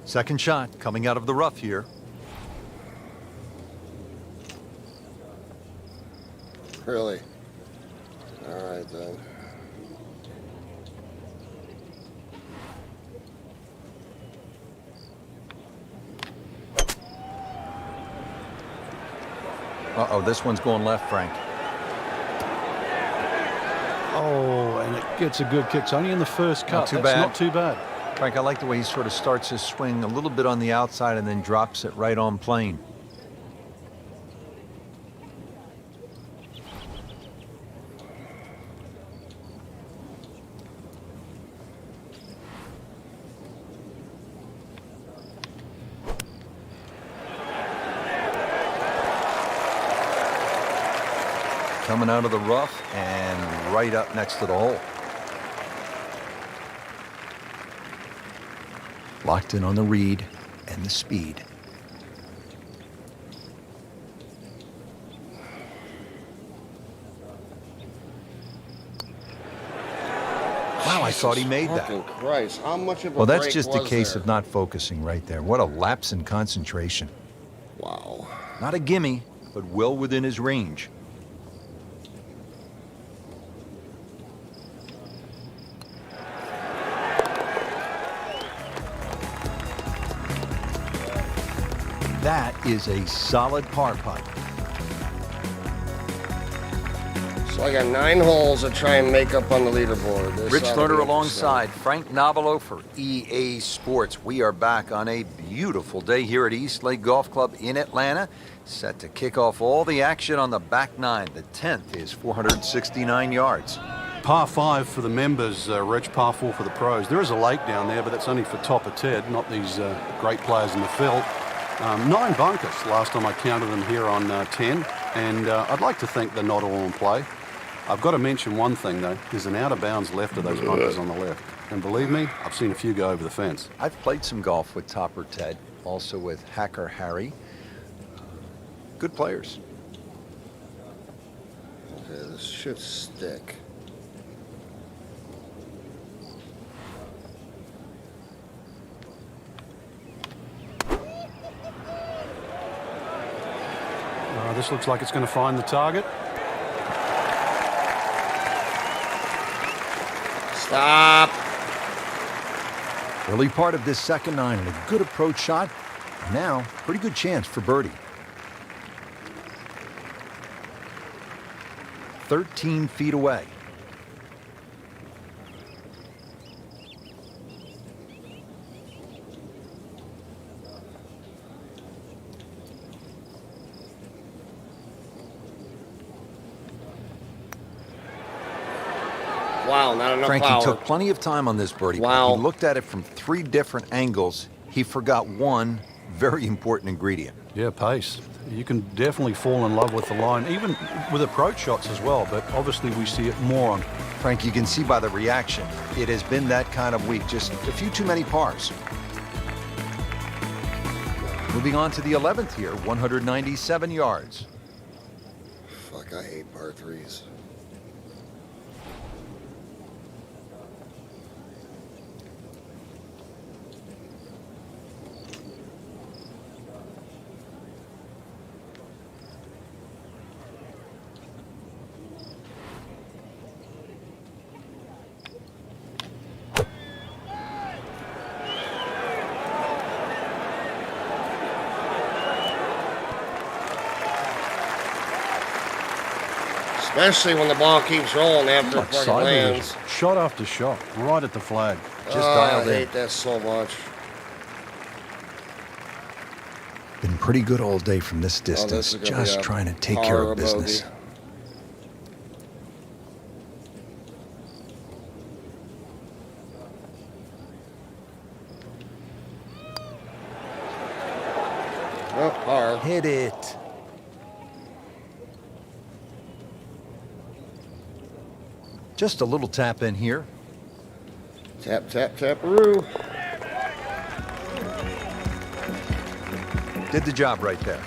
Second shot coming out of the rough here.
Really? All right, then.
Uh-oh, this one's going left, Frank.
Oh, and it gets a good kick. It's only in the first cut.
Not too
That's
bad.
not too bad.
Frank, I like the way he sort of starts his swing a little bit on the outside and then drops it right on plane. Coming out of the rough and right up next to the hole. Locked in on the read and the speed. Wow, I thought he made that.
Fucking Christ, how much of a
Well, that's
break
just a
was
case
there?
of not focusing right there. What a lapse in concentration.
Wow.
Not a gimme, but well within his range. That is a solid par putt.
So I got 9 holes to try and make up on the leaderboard. This
Rich
ought to
Lerner
be
alongside Frank Nobilo for EA Sports. We are back on a beautiful day here at East Lake Golf Club in Atlanta. Set to kick off all the action on the back 9. The 10th is 469 yards.
Par 5 for the members, Rich. Par 4 for the pros. There is a lake down there, but that's only for top of Ted, not these great players in the field. 9 bunkers last time I counted them here on 10, and I'd like to think they're not all in play. I've got to mention one thing, though. There's an out of bounds left of those bunkers on the left. And believe me, I've seen a few go over the fence.
I've played some golf with Topper Ted, also with Hacker Harry. Good players.
Okay, this should stick.
This looks like it's going to find the target.
Stop.
Early part of this second 9 and a good approach shot. Now, pretty good chance for birdie. 13 feet away.
Wow, not enough
Frankie
power.
took plenty of time on this birdie.
Wow.
He looked at it from 3 different angles. He forgot one very important ingredient.
Yeah, pace. You can definitely fall in love with the line, even with approach shots as well, but obviously we see it more on.
Frank, you can see by the reaction, it has been that kind of week. Just a few too many pars. Moving on to the 11th here, 197 yards.
Fuck, I hate par 3s. Especially when the ball keeps rolling after it
Much
fucking
side
lands.
Shot after shot, right at the flag.
Just
Oh,
dialed
I
in.
hate that so much.
Been pretty good all day from this
Oh,
distance.
this is gonna be
Just
a
trying to take
par
care
or
of
a bogey.
business.
Oh, par.
Hit it. Just a little tap in here.
Tap, tap, taparoo.
Did the job right there.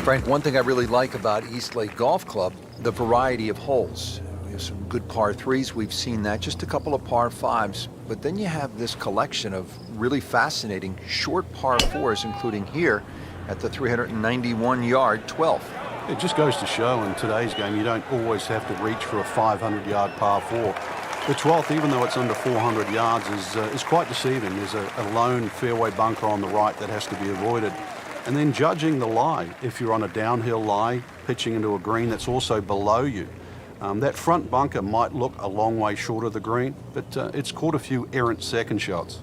Frank, one thing I really like about East Lake Golf Club, the variety of holes. We have some good par threes, we've seen that, just a couple of par fives, but then you have this collection of really fascinating short par fours, including here at the 391-yard 12th.
It just goes to show in today's game you don't always have to reach for a 500-yard par 4. The 12th, even though it's under 400 yards, is quite deceiving. There's a lone fairway bunker on the right that has to be avoided. And then judging the lie, if you're on a downhill lie, pitching into a green that's also below you, that front bunker might look a long way short of the green, but it's caught a few errant second shots.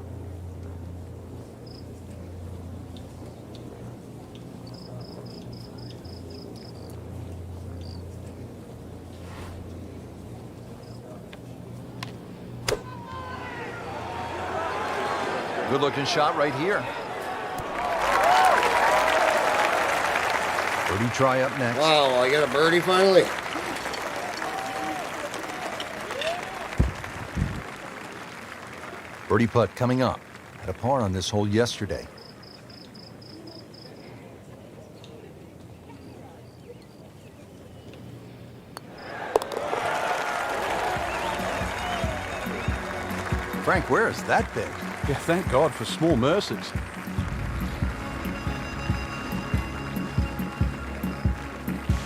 Good looking shot right here. Birdie try up next.
Wow, I got a birdie finally.
Birdie putt coming up. Had a par on this hole yesterday. Frank, where is that big?
Yeah, thank God for small mercies.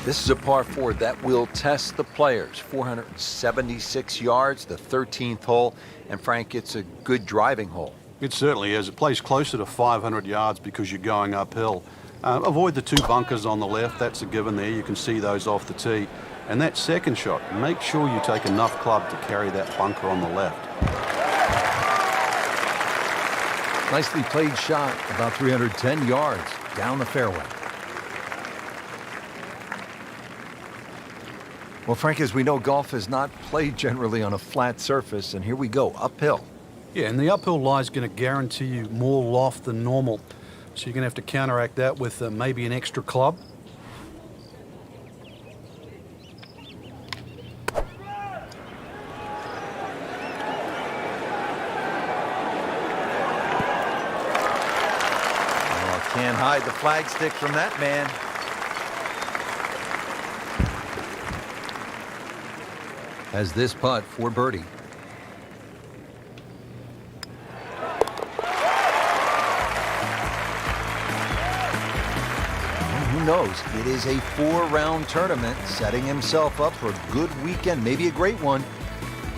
This is a par 4 that will test the players. 476 yards, the 13th hole. And Frank, it's a good driving hole.
It certainly is. It plays closer to 500 yards because you're going uphill. Avoid the two bunkers on the left. That's a given there. You can see those off the tee. And that second shot, make sure you take enough club to carry that bunker on the left.
Nicely played shot, about 310 yards down the fairway. Well, Frank, as we know, golf is not played generally on a flat surface, and here we go, uphill.
Yeah, and the uphill lie is going to guarantee you more loft than normal. So you're going to have to counteract that with maybe an extra club.
Can't hide the flagstick from that man. Has this putt for birdie. And who knows? It is a 4-round tournament, setting himself up for a good weekend, maybe a great one.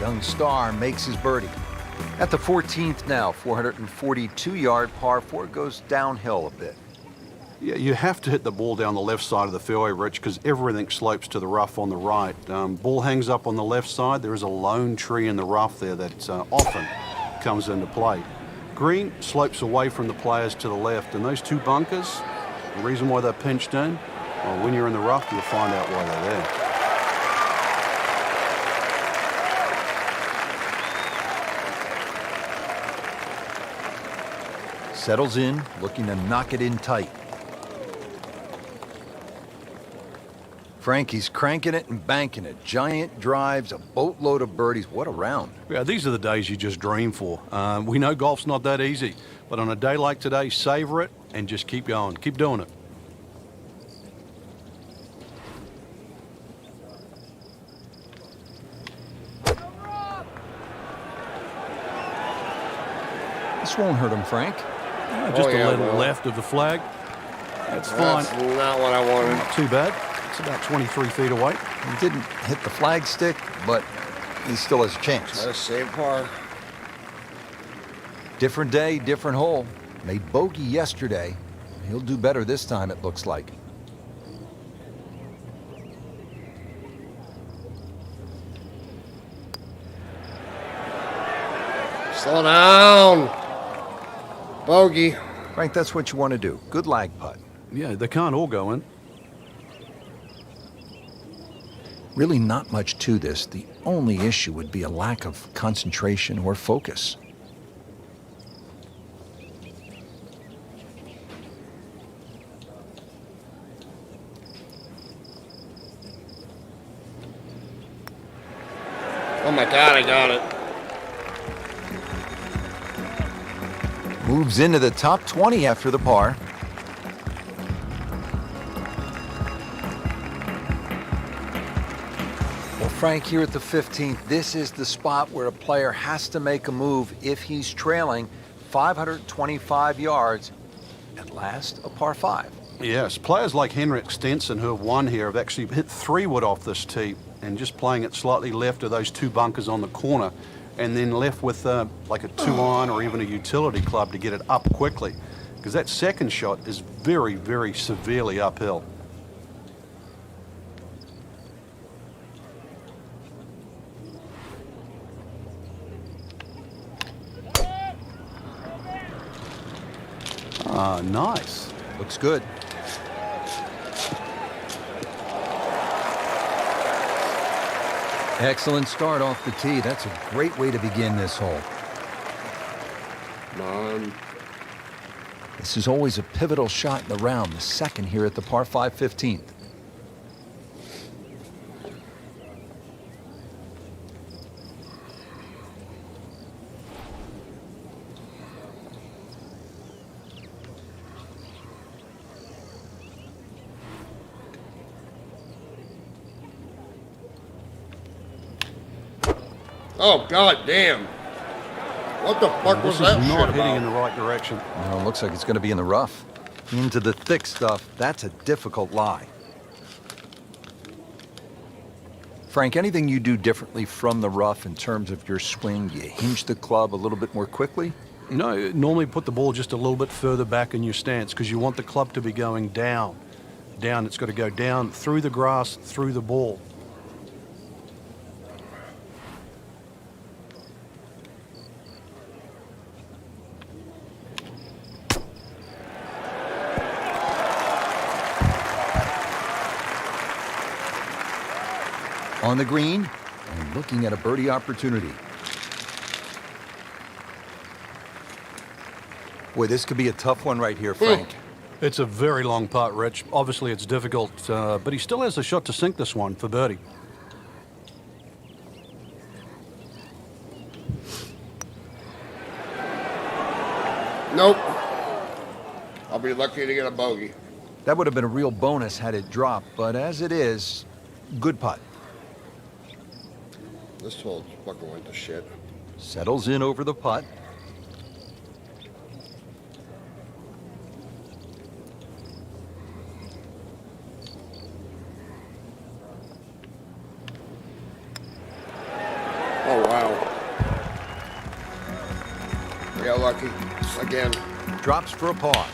Young star makes his birdie. At the 14th now, 442-yard par 4 goes downhill a bit.
Yeah, you have to hit the ball down the left side of the fairway, Rich, because everything slopes to the rough on the right. Ball hangs up on the left side. There is a lone tree in the rough there that often comes into play. Green slopes away from the players to the left, and those two bunkers, the reason why they're pinched in, well, when you're in the rough, you'll find out why they're there.
Settles in, looking to knock it in tight. Frankie's cranking it and banking it. Giant drives, a boatload of birdies. What a round.
Yeah, these are the days you just dream for. We know golf's not that easy, but on a day like today, savor it and just keep going. Keep doing it.
This won't hurt him, Frank.
Just
yeah,
a little
well,
left of the flag. That's fine.
That's not what I wanted.
Not too bad. It's about 23 feet away.
He didn't hit the flagstick, but he still has a chance.
That's a save par.
Different day, different hole. Made bogey yesterday. He'll do better this time, it looks like.
Slow down. Bogey.
Frank, that's what you want to do. Good lag putt.
Yeah, they can't all go in.
Really not much to this. The only issue would be a lack of concentration or focus.
Oh my God, I got it.
Moves into the top 20 after the par. Frank, here at the 15th, this is the spot where a player has to make a move if he's trailing 525 yards. At last, a par 5.
Yes, players like Henrik Stenson, who have won here, have actually hit 3-wood off this tee and just playing it slightly left of those 2 bunkers on the corner, and then left with like a 2-iron or even a utility club to get it up quickly, because that second shot is very, very severely uphill. Ah, nice.
Looks good. Excellent start off the tee. That's a great way to begin this hole.
Come on.
This is always a pivotal shot in the round, the second here at the par 5 15th.
Oh, god damn. What the fuck was
This
that
is
shit
not heading in
about?
the right direction.
Well, it looks like it's going to be in the rough. Into the thick stuff. That's a difficult lie. Frank, anything you do differently from the rough in terms of your swing? Do you hinge the club a little bit more quickly?
No, normally put the ball just a little bit further back in your stance because you want the club to be going down. Down, it's got to go down through the grass, through the ball.
On the green and looking at a birdie opportunity. Boy, this could be a tough one right here, Frank.
It's a very long putt, Rich. Obviously, it's difficult, but he still has a shot to sink this one for birdie.
Nope. I'll be lucky to get a bogey.
That would have been a real bonus had it dropped, but as it is, good putt.
This whole fucking went to shit.
Settles in over the putt.
Oh, wow. We got lucky. Again.
Drops for a par.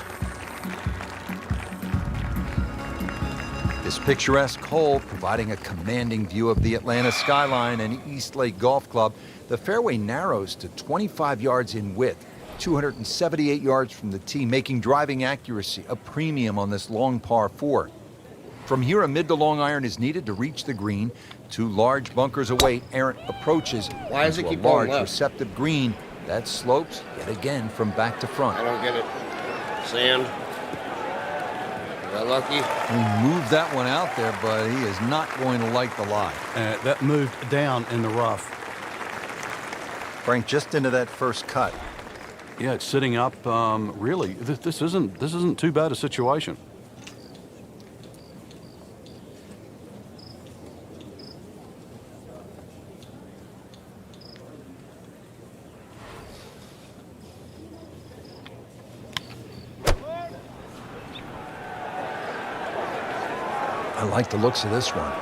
This picturesque hole providing a commanding view of the Atlanta skyline and East Lake Golf Club. The fairway narrows to 25 yards in width, 278 yards from the tee, making driving accuracy a premium on this long par 4. From here, a mid to long iron is needed to reach the green. 2 large bunkers await. Aaron approaches
Why does it
into a
keep going
large
left?
receptive green that slopes yet again from back to front.
I don't get it. Sand. Got lucky.
He moved that one out there, but he is not going to like the lie.
That moved down in the rough.
Frank, just into that first cut.
Yeah, it's sitting up. Really, this isn't too bad a situation.
I like the looks of this one.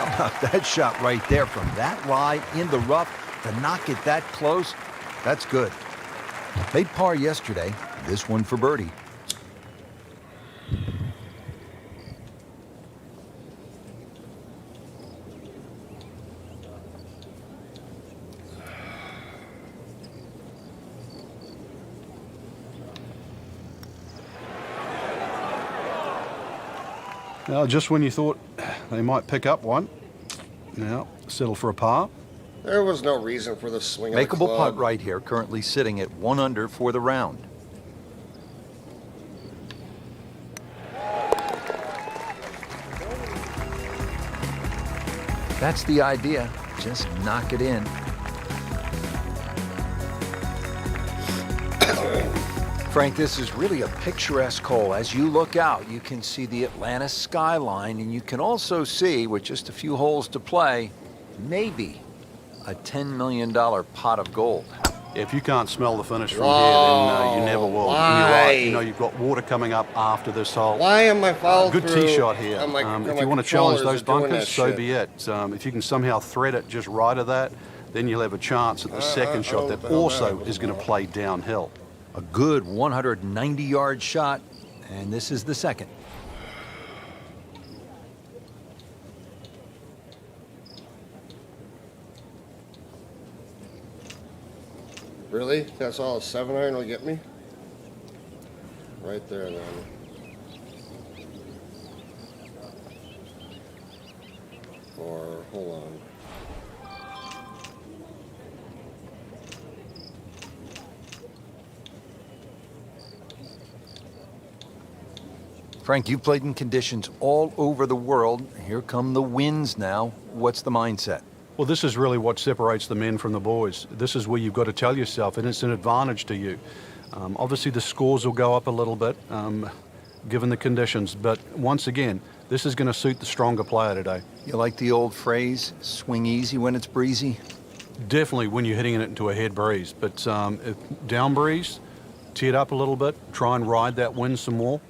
How about that shot right there from that lie in the rough to knock it that close? That's good. Made par yesterday. This one for birdie.
Now, just when you thought they might pick up one, now settle for a par.
There was no reason for the swing of the
Makeable
club.
putt right here, currently sitting at 1 under for the round. That's the idea. Just knock it in. Frank, this is really a picturesque hole. As you look out, you can see the Atlanta skyline, and you can also see, with just a few holes to play, maybe a $10 million pot of gold.
If you can't smell the finish from
Whoa,
here, then you never will. And
why?
you're right. You know, you've got water coming up after this hole.
Why am I fouled
Good
through?
tee shot here.
On my
If you want to challenge those
controllers are doing
bunkers,
that
so
shit.
be it. If you can somehow thread it just right of that, then you'll have a chance at the second shot that also is going to play downhill.
A good 190-yard shot, and this is the second.
Really? That's all a 7-iron will get me? Right there, then. Or, hold on.
Frank, you've played in conditions all over the world. Here come the winds now. What's the mindset?
Well, this is really what separates the men from the boys. This is where you've got to tell yourself, and it's an advantage to you. Obviously, the scores will go up a little bit, given the conditions. But once again, this is going to suit the stronger player today.
You like the old phrase, swing easy when it's breezy?
Definitely when you're hitting it into a head breeze. But if down breeze, tee it up a little bit, try and ride that wind some more.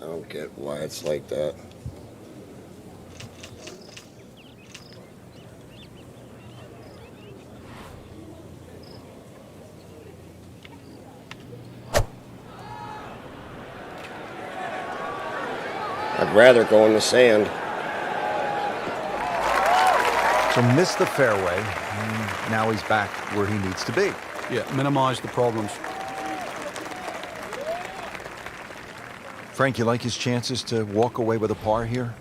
I don't get why it's like that. I'd rather go in the sand.
So missed the fairway, and now he's back where he needs to be.
Yeah, minimize the problems.
Frank, you like his chances to walk away with a par here?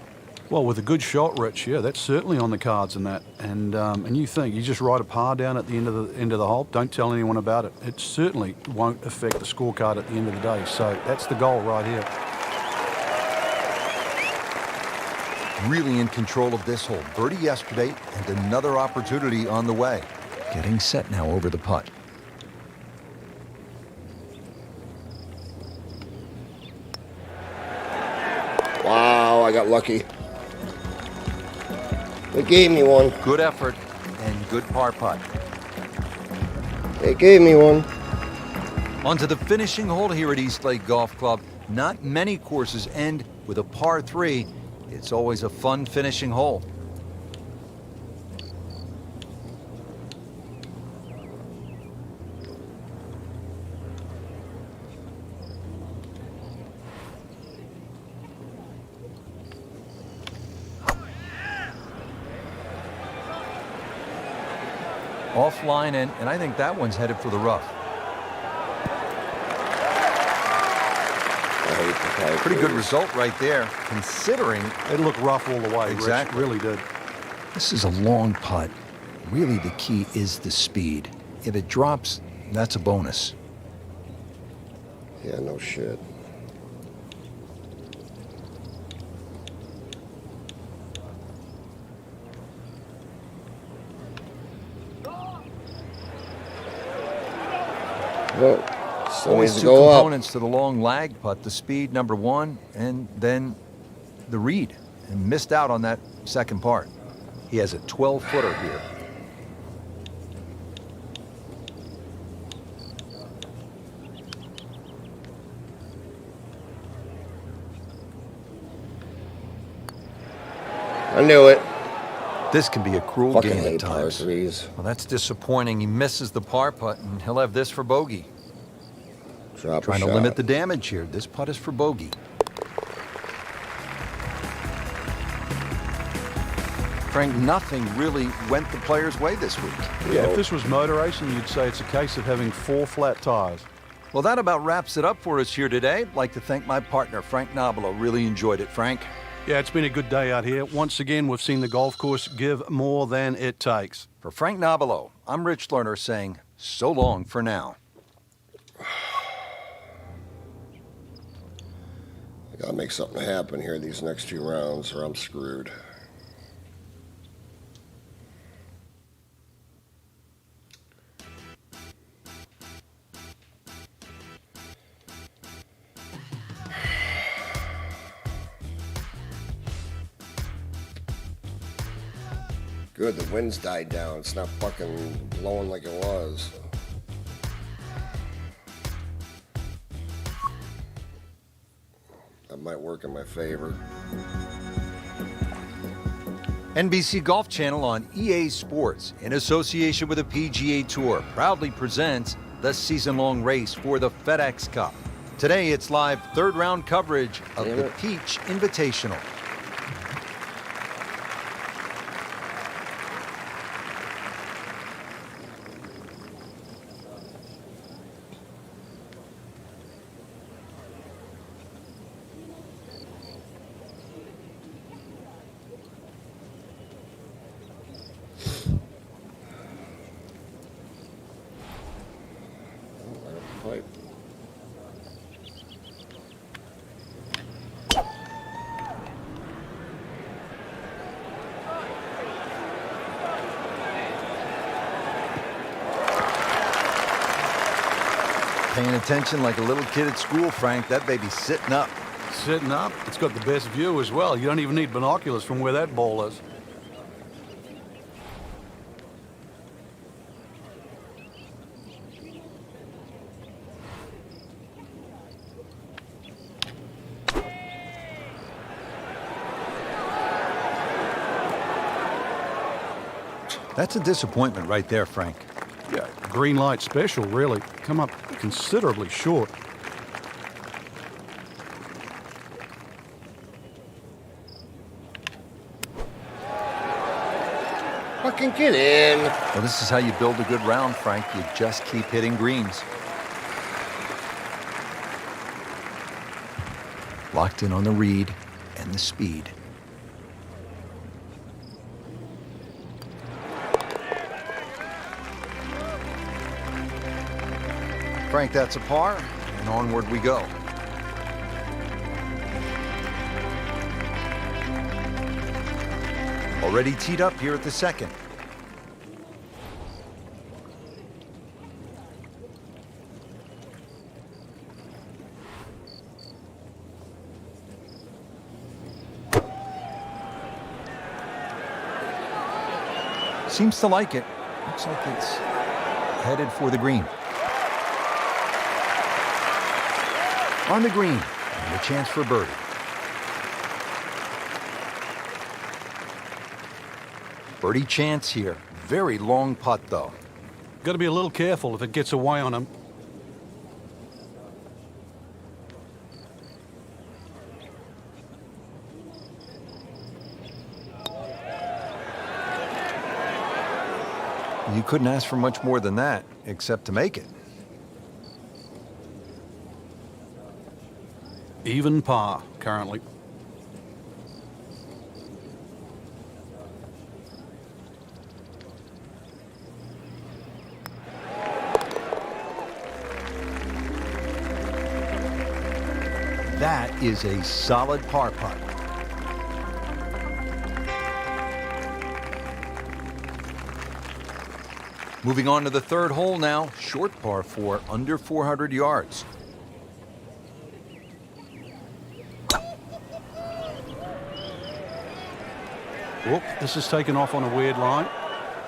Well, with a good shot, Rich, yeah, that's certainly on the cards in that. And you think you just write a par down at the end of the hole. Don't tell anyone about it. It certainly won't affect the scorecard at the end of the day. So that's the goal right here.
Really in control of this hole. Birdie yesterday and another opportunity on the way. Getting set now over the putt.
Wow, I got lucky. They gave me one.
Good effort and good par putt.
They gave me one.
On to the finishing hole here at Eastlake Golf Club. Not many courses end with a par 3. It's always a fun finishing hole. Offline, and I think that one's headed for the rough.
I hate the par
Pretty good
threes.
result right there, considering
It looked rough all the way.
Exactly.
Rich, really did.
this is a long putt. Really, the key is the speed. If it drops, that's a bonus.
Yeah, no shit. Well, still
Always
needs to
two
go up.
components to the long lag putt, the speed, number one, and then the read. And missed out on that second part. He has a 12-footer here.
I knew it.
This can be a cruel
Fucking
game at
hate par
times.
threes.
Well, that's disappointing. He misses the par putt, and he'll have this for bogey.
Drop
Trying
a
to
shot.
limit the damage here. This putt is for bogey. Frank, nothing really went the player's way this week.
Yeah, if this was motor racing, you'd say it's a case of having 4 flat tires.
Well, that about wraps it up for us here today. I'd like to thank my partner, Frank Nobilo. Really enjoyed it, Frank.
Yeah, it's been a good day out here. Once again, we've seen the golf course give more than it takes.
For Frank Nobilo, I'm Rich Lerner saying so long for now.
Gotta make something happen here these next 2 rounds or I'm screwed. Good, the wind's died down. It's not fucking blowing like it was. That might work in my favor.
NBC Golf Channel on EA Sports, in association with the PGA Tour, proudly presents the season-long race for the FedEx Cup. Today, it's live third-round coverage of the Peach Invitational.
Pipe.
Paying attention like a little kid at school, Frank. That baby's sitting up.
Sitting up, it's got the best view as well. You don't even need binoculars from where that ball is.
That's a disappointment right there, Frank.
Yeah, green light special, really. Come up considerably short.
Fucking get in.
Well, this is how you build a good round, Frank. You just keep hitting greens. Locked in on the read and the speed. Frank, that's a par, and onward we go. Already teed up here at the second. Seems to like it. Looks like it's headed for the green. On the green, and a chance for birdie. Birdie chance here. Very long putt, though.
Got to be a little careful if it gets away on him.
You couldn't ask for much more than that, except to make it.
Even par, currently.
That is a solid par putt. Moving on to the third hole now. Short par 4, under 400 yards.
Whoop, this is taken off on a weird line.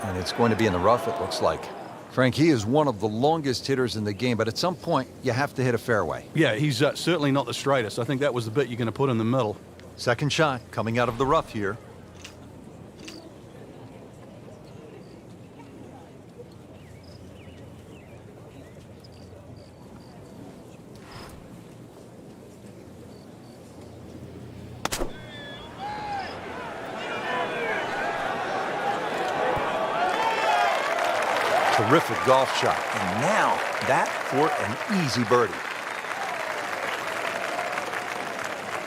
And it's going to be in the rough, it looks like. Frank, he is one of the longest hitters in the game, but at some point, you have to hit a fairway.
Yeah, he's certainly not the straightest. I think that was the bit you're going to put in the middle.
Second shot coming out of the rough here. Terrific golf shot. And now that for an easy birdie.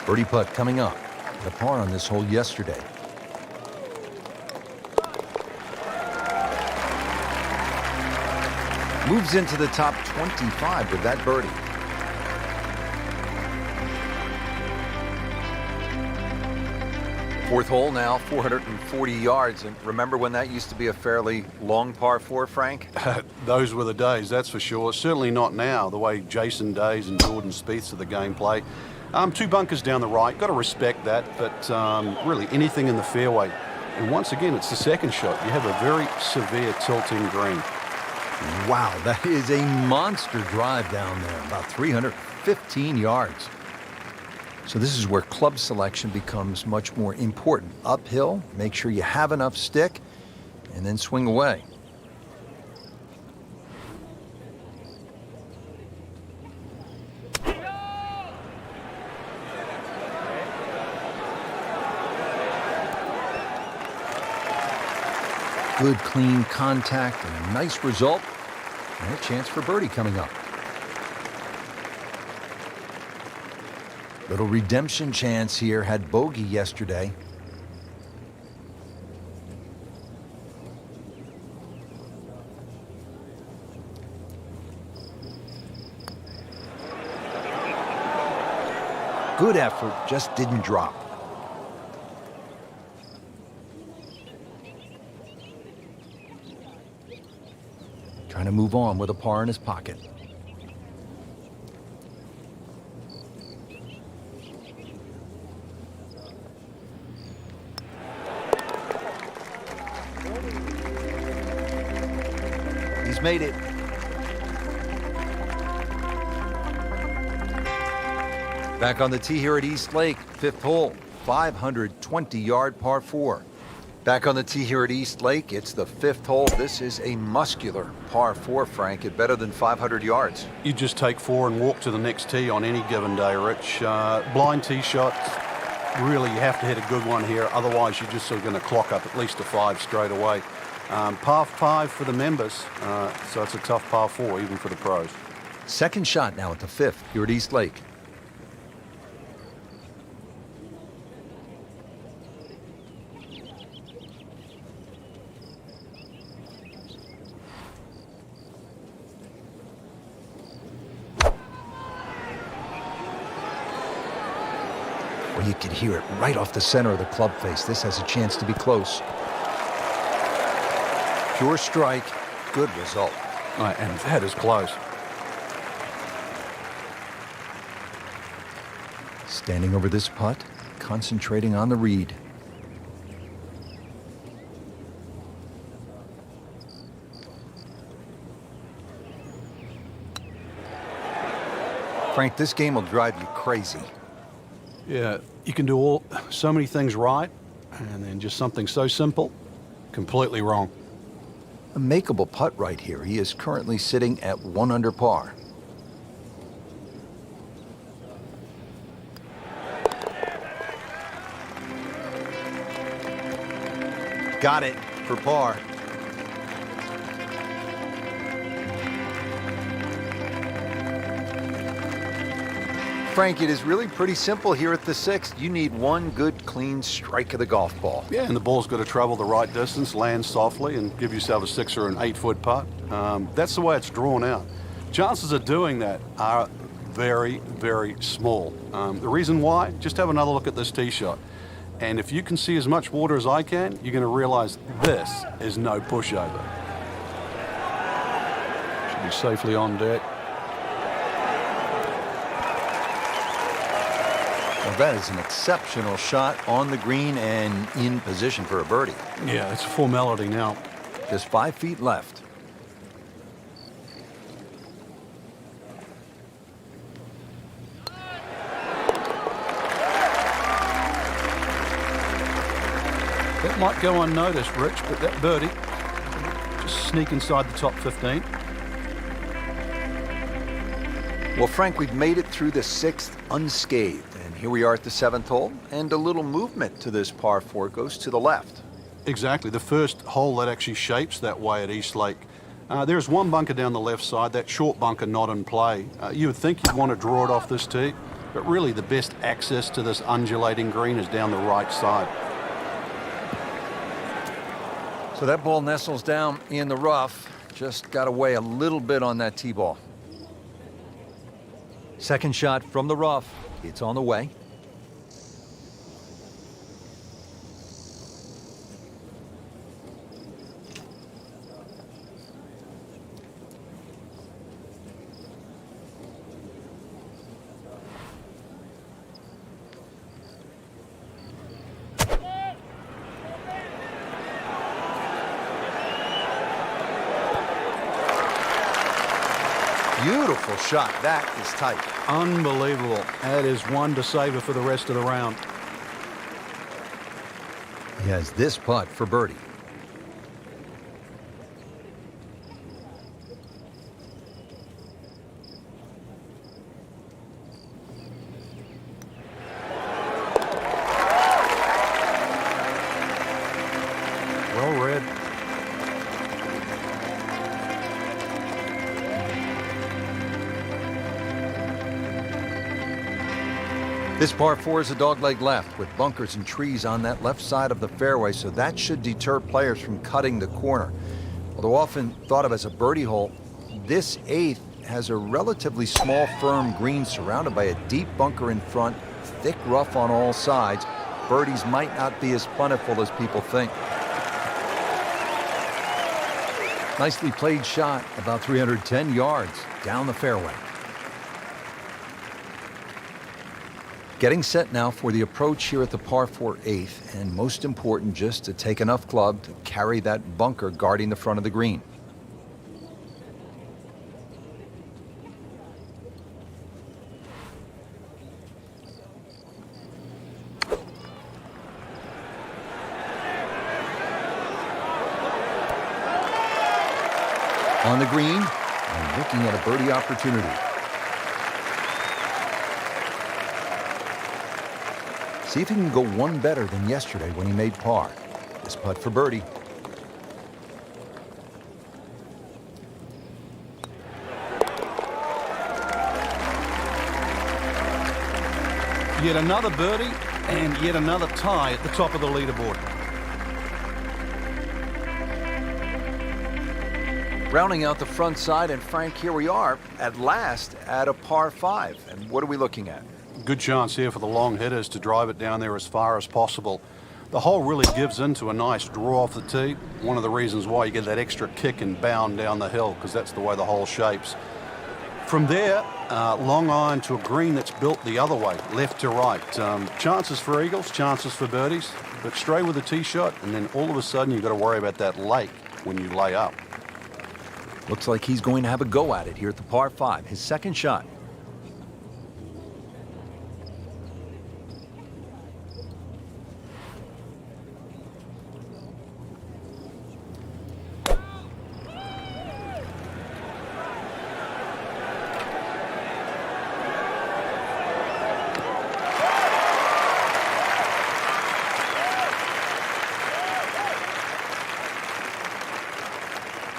Birdie putt coming up. The par on this hole yesterday. Moves into the top 25 with that birdie. Fourth hole now, 440 yards. And remember when that used to be a fairly long par 4, Frank?
Those were the days, that's for sure. Certainly not now, the way Jason Days and Jordan Spieth's of the gameplay. 2 bunkers down the right, got to respect that, but really anything in the fairway. And once again, it's the second shot. You have a very severe tilting green.
Wow, that is a monster drive down there, about 315 yards. So this is where club selection becomes much more important. Uphill, make sure you have enough stick, and then swing away. Good, clean contact and a nice result, and a chance for birdie coming up. Little redemption chance here, had bogey yesterday. Good effort, just didn't drop. Trying to move on with a par in his pocket. He's made it. Back on the tee here at East Lake, 5th hole, 520-yard par 4. Back on the tee here at East Lake, it's the 5th hole. This is a muscular par 4, Frank, at better than 500 yards.
You just take 4 and walk to the next tee on any given day, Rich. Blind tee shots, really you have to hit a good one here, otherwise you're just sort of going to clock up at least a 5 straight away. Par 5 for the members, so it's a tough par 4 even for the pros.
Second shot now at the 5th here at East Lake. Well, you can hear it right off the center of the club face. This has a chance to be close. Pure strike, good result.
And that is close.
Standing over this putt, concentrating on the read. Frank, this game will drive you crazy.
Yeah, you can do so many things right, and then just something so simple, completely wrong.
A makeable putt right here. He is currently sitting at 1 under par. Got it for par. Frank, it is really pretty simple here at the 6th. You need one good, clean strike of the golf ball.
Yeah, and the ball's got to travel the right distance, land softly, and give yourself a 6 or an 8-foot putt. That's the way it's drawn out. Chances of doing that are very, very small. The reason why, just have another look at this tee shot. And if you can see as much water as I can, you're going to realize this is no pushover. Should be safely on deck.
Well, that is an exceptional shot on the green and in position for a birdie.
Yeah, it's a formality now.
Just 5 feet left.
That might go unnoticed, Rich, but that birdie just sneak inside the top 15.
Well, Frank, we've made it through the 6th unscathed. And here we are at the 7th hole. And a little movement to this par 4 goes to the left.
Exactly. The first hole that actually shapes that way at East Lake. There's one bunker down the left side, that short bunker not in play. You would think you'd want to draw it off this tee, but really the best access to this undulating green is down the right side.
So that ball nestles down in the rough. Just got to weigh a little bit on that tee ball. Second shot from the rough. It's on the way. Beautiful shot. That is tight.
Unbelievable. That is one to savor for the rest of the round.
He has this putt for birdie.
Well read.
This par 4 is a dogleg left with bunkers and trees on that left side of the fairway, so that should deter players from cutting the corner. Although often thought of as a birdie hole, this 8th has a relatively small, firm green surrounded by a deep bunker in front, thick rough on all sides. Birdies might not be as plentiful as people think. Nicely played shot, about 310 yards down the fairway. Getting set now for the approach here at the par 4 8th, and most important, just to take enough club to carry that bunker guarding the front of the green. On the green, and looking at a birdie opportunity. See if he can go one better than yesterday when he made par. This putt for birdie.
Yet another birdie and yet another tie at the top of the leaderboard.
Rounding out the front side, and Frank, here we are at last at a par 5. And what are we looking at?
Good chance here for the long hitters to drive it down there as far as possible. The hole really gives into a nice draw off the tee. One of the reasons why you get that extra kick and bound down the hill, because that's the way the hole shapes. From there, long iron to a green that's built the other way, left to right. Chances for eagles, chances for birdies, but stray with a tee shot, and then all of a sudden you've got to worry about that lake when you lay up.
Looks like he's going to have a go at it here at the par 5. His second shot.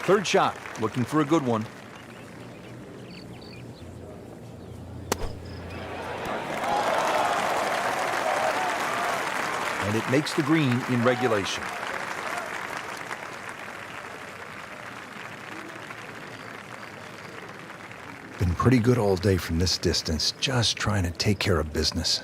Third shot, looking for a good one. And it makes the green in regulation. Been pretty good all day from this distance, just trying to take care of business.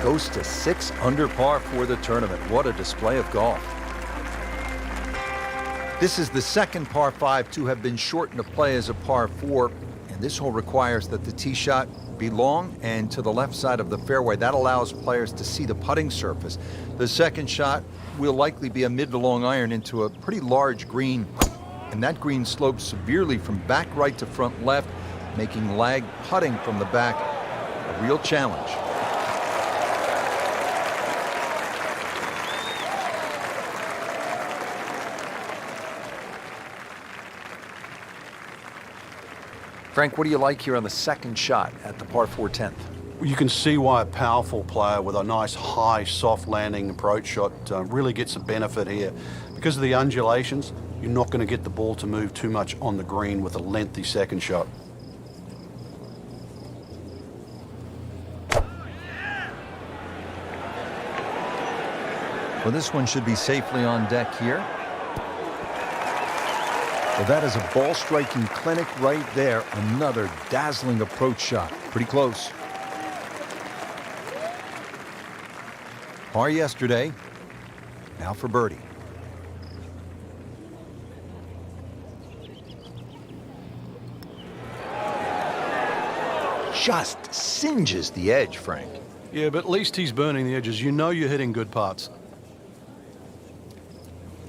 Goes to 6 under par for the tournament. What a display of golf. This is the second par 5 to have been shortened to play as a par 4, and this hole requires that the tee shot be long and to the left side of the fairway. That allows players to see the putting surface. The second shot will likely be a mid to long iron into a pretty large green, and that green slopes severely from back right to front left, making lag putting from the back a real challenge. Frank, what do you like here on the second shot at the par 4 10th?
You can see why a powerful player with a nice high soft landing approach shot really gets a benefit here. Because of the undulations, you're not going to get the ball to move too much on the green with a lengthy second shot.
Well, this one should be safely on deck here. Well, that is a ball striking clinic right there. Another dazzling approach shot. Pretty close. Par yesterday. Now for birdie. Just singes the edge, Frank.
Yeah, but at least he's burning the edges. You know you're hitting good putts.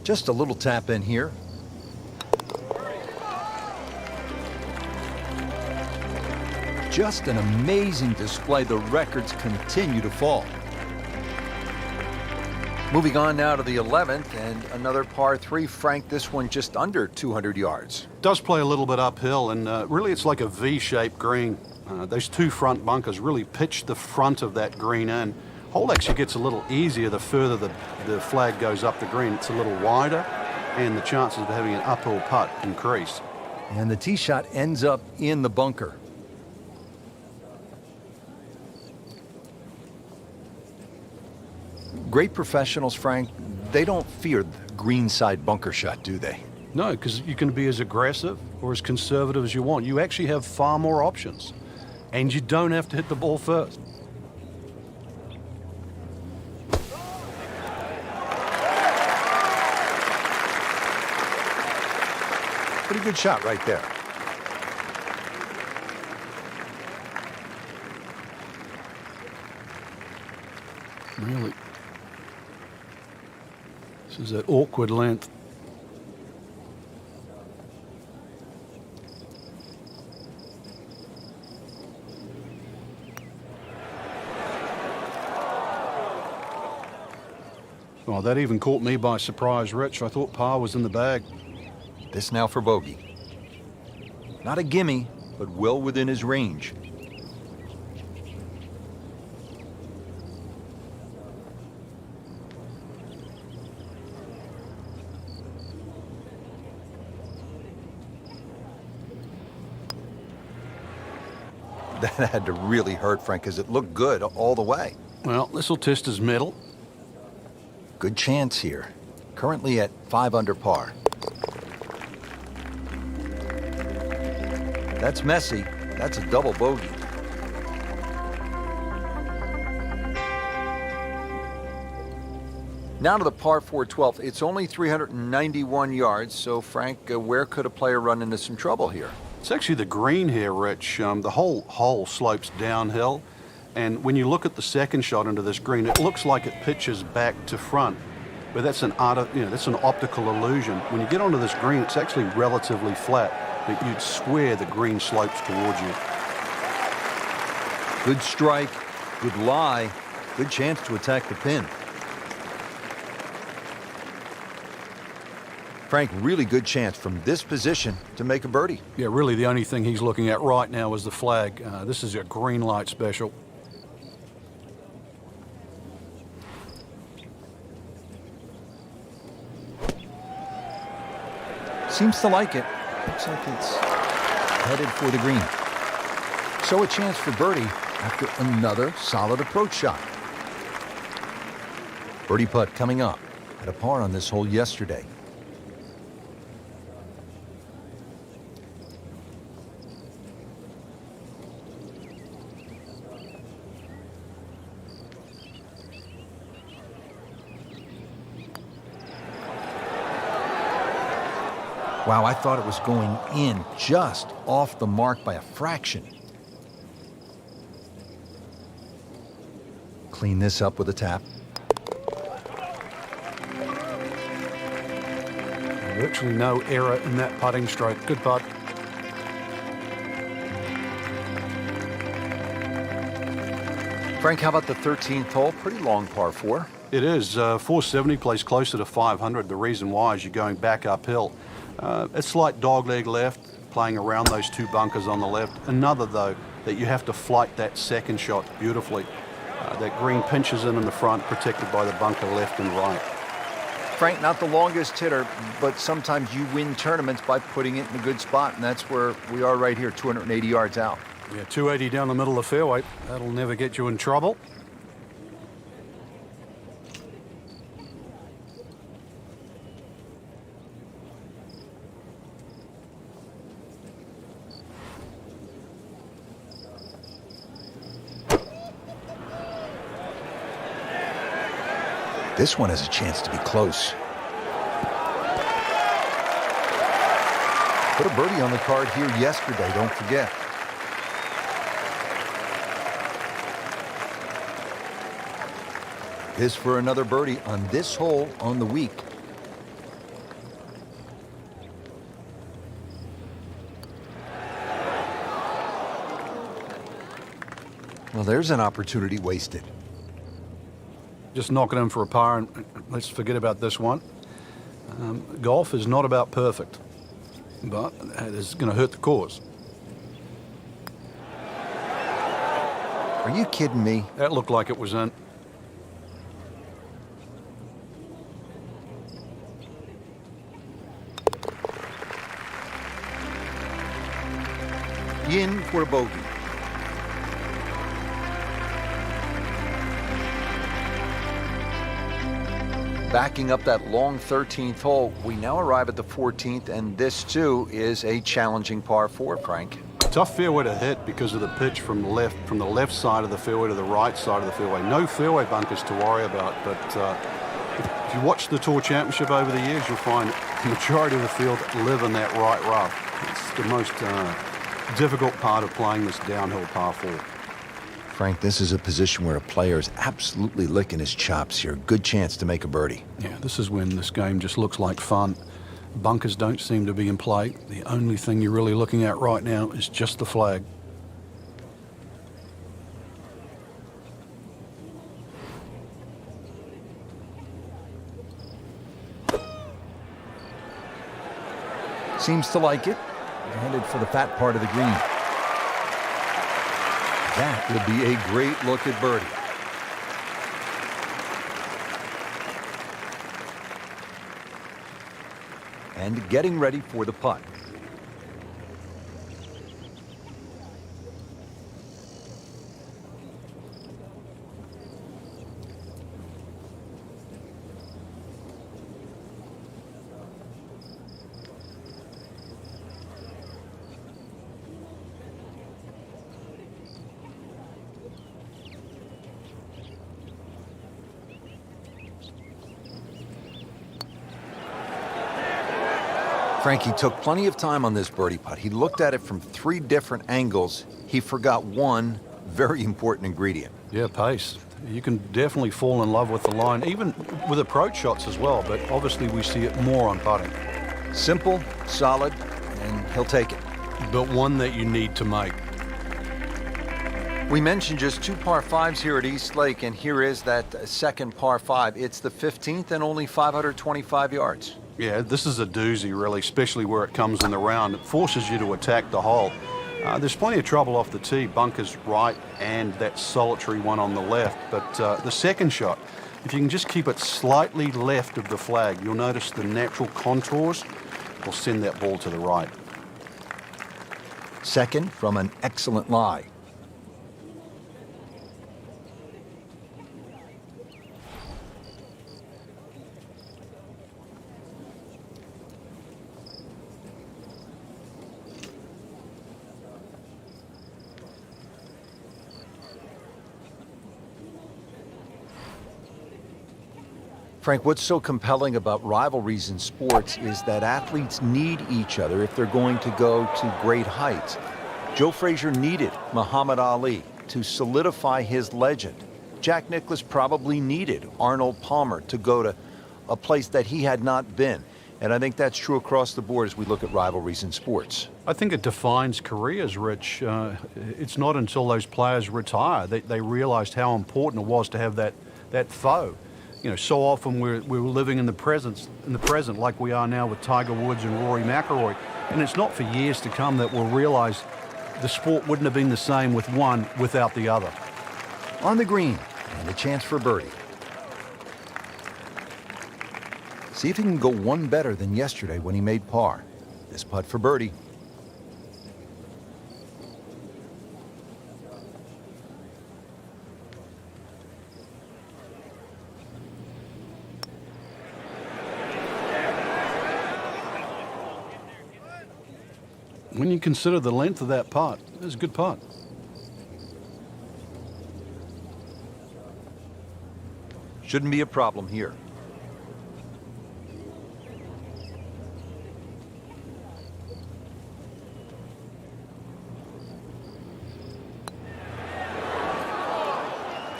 Just a little tap in here. Just an amazing display. The records continue to fall. Moving on now to the 11th and another par 3. Frank, this one just under 200 yards.
Does play a little bit uphill, and really it's like a V-shaped green. Those two front bunkers really pitch the front of that green in. Hole actually gets a little easier the further the flag goes up the green. It's a little wider, and the chances of having an uphill putt increase.
And the tee shot ends up in the bunker. Great professionals, Frank, they don't fear the greenside bunker shot, do they?
No, because you can be as aggressive or as conservative as you want. You actually have far more options, and you don't have to hit the ball first.
Pretty good shot right there.
Really. This is that awkward length. Well, that even caught me by surprise, Rich. I thought par was in the bag.
This now for bogey. Not a gimme, but well within his range. That had to really hurt, Frank, because it looked good all the way.
Well, this will test his mettle.
Good chance here. Currently at 5 under par. That's messy. That's a double bogey. Now to the par 4 12th. It's only 391 yards, so Frank, where could a player run into some trouble here?
It's actually the green here, Rich. The whole hole slopes downhill, and when you look at the second shot into this green, it looks like it pitches back to front, but that's an optical illusion. When you get onto this green, it's actually relatively flat, but you'd swear the green slopes towards you.
Good strike, good lie, good chance to attack the pin. Frank, really good chance from this position to make a birdie.
Yeah, really the only thing he's looking at right now is the flag. This is a green light special.
Seems to like it. Looks like it's headed for the green. So a chance for birdie after another solid approach shot. Birdie putt coming up. Had a par on this hole yesterday. Wow, I thought it was going in just off the mark by a fraction. Clean this up with a tap.
Virtually no error in that putting stroke. Good putt.
Frank, how about the 13th hole? Pretty long par 4.
It is. 470 plays closer to 500. The reason why is you're going back uphill. A slight dogleg left, playing around those two bunkers on the left. Another, though, that you have to flight that second shot beautifully. That green pinches in the front, protected by the bunker left and right.
Frank, not the longest hitter, but sometimes you win tournaments by putting it in a good spot, and that's where we are right here, 280 yards out.
Yeah, 280 down the middle of the fairway. That'll never get you in trouble.
This one has a chance to be close. Put a birdie on the card here yesterday, don't forget. This for another birdie on this hole on the week. Well, there's an opportunity wasted.
Just knock it in for a par, and let's forget about this one. Golf is not about perfect, but it is going to hurt the cause.
Are you kidding me?
That looked like it was in.
In for a bogey. Backing up that long 13th hole, we now arrive at the 14th, and this too is a challenging par 4, Frank.
Tough fairway to hit because of the pitch from the left side of the fairway to the right side of the fairway. No fairway bunkers to worry about, but if you watch the Tour Championship over the years, you'll find the majority of the field live in that right rough. It's the most difficult part of playing this downhill par 4.
Frank, this is a position where a player is absolutely licking his chops here. Good chance to make a birdie.
Yeah, this is when this game just looks like fun. Bunkers don't seem to be in play. The only thing you're really looking at right now is just the flag.
Seems to like it. Headed for the fat part of the green. That would be a great look at birdie. And getting ready for the putt. Frankie took plenty of time on this birdie putt. He looked at it from 3 different angles. He forgot one very important ingredient.
Yeah, pace. You can definitely fall in love with the line, even with approach shots as well, but obviously we see it more on putting.
Simple, solid, and he'll take it.
But one that you need to make.
We mentioned just 2 par 5s here at East Lake, and here is that second par 5. It's the 15th and only 525 yards.
Yeah, this is a doozy, really, especially where it comes in the round. It forces you to attack the hole. There's plenty of trouble off the tee, bunkers right and that solitary one on the left. But the second shot, if you can just keep it slightly left of the flag, you'll notice the natural contours will send that ball to the right.
Second from an excellent lie. Frank, what's so compelling about rivalries in sports is that athletes need each other if they're going to go to great heights. Joe Frazier needed Muhammad Ali to solidify his legend. Jack Nicklaus probably needed Arnold Palmer to go to a place that he had not been. And I think that's true across the board as we look at rivalries in sports.
I think it defines careers, Rich. It's not until those players retire that they realized how important it was to have that foe. You know, so often we're living in the present like we are now with Tiger Woods and Rory McIlory. And it's not for years to come that we'll realize the sport wouldn't have been the same with one without the other.
On the green, and a chance for birdie. See if he can go one better than yesterday when he made par. This putt for birdie.
When you consider the length of that putt, it's a good putt.
Shouldn't be a problem here.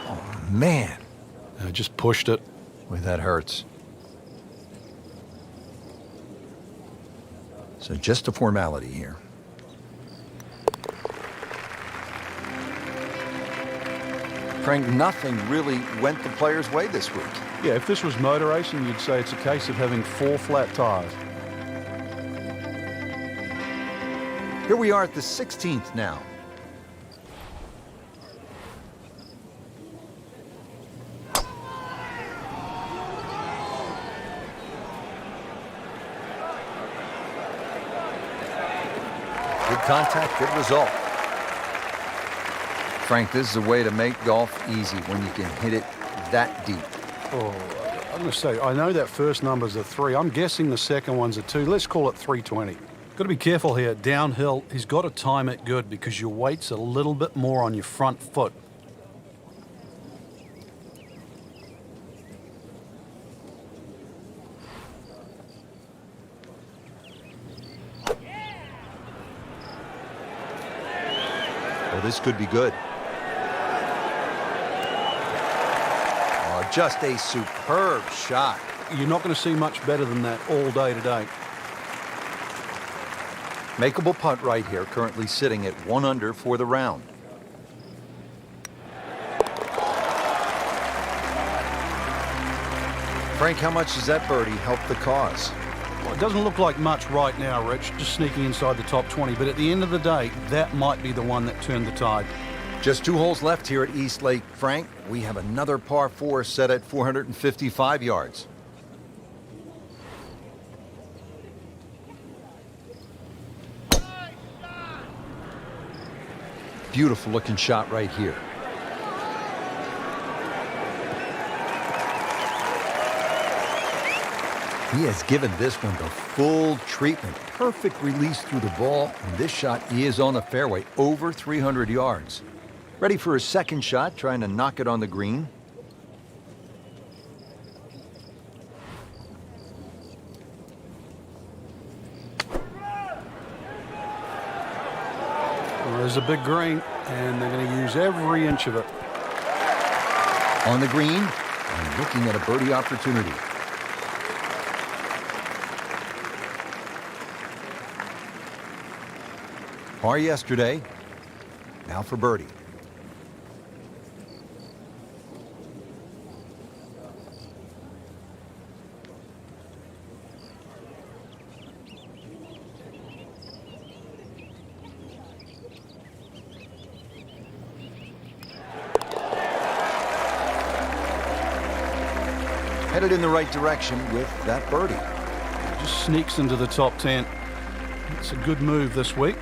Oh, man.
I just pushed it.
Boy, that hurts. So just a formality here. Frank, nothing really went the player's way this week.
Yeah, if this was motor racing, you'd say it's a case of having 4 flat tires.
Here we are at the 16th now. Good contact, good result. Frank, this is a way to make golf easy when you can hit it that deep.
Oh, I'm going to say, I know that first number's a 3. I'm guessing the second one's a 2. Let's call it 320. Got to be careful here. Downhill, he's got to time it good because your weight's a little bit more on your front foot.
Well, this could be good. Oh, just a superb shot.
You're not going to see much better than that all day today.
Makeable putt right here, currently sitting at 1 under for the round. Frank, how much does that birdie help the cause?
Well, it doesn't look like much right now, Rich, just sneaking inside the top 20. But at the end of the day, that might be the one that turned the tide.
Just 2 holes left here at East Lake. Frank, we have another par 4 set at 455 yards. Beautiful looking shot right here. He has given this one the full treatment. Perfect release through the ball. And this shot, he is on the fairway, over 300 yards. Ready for his second shot, trying to knock it on the green.
Well, there's a big green, and they're going to use every inch of it.
On the green, and looking at a birdie opportunity. Par yesterday, now for birdie. Headed in the right direction with that birdie.
Just sneaks into the top 10. It's a good move this week.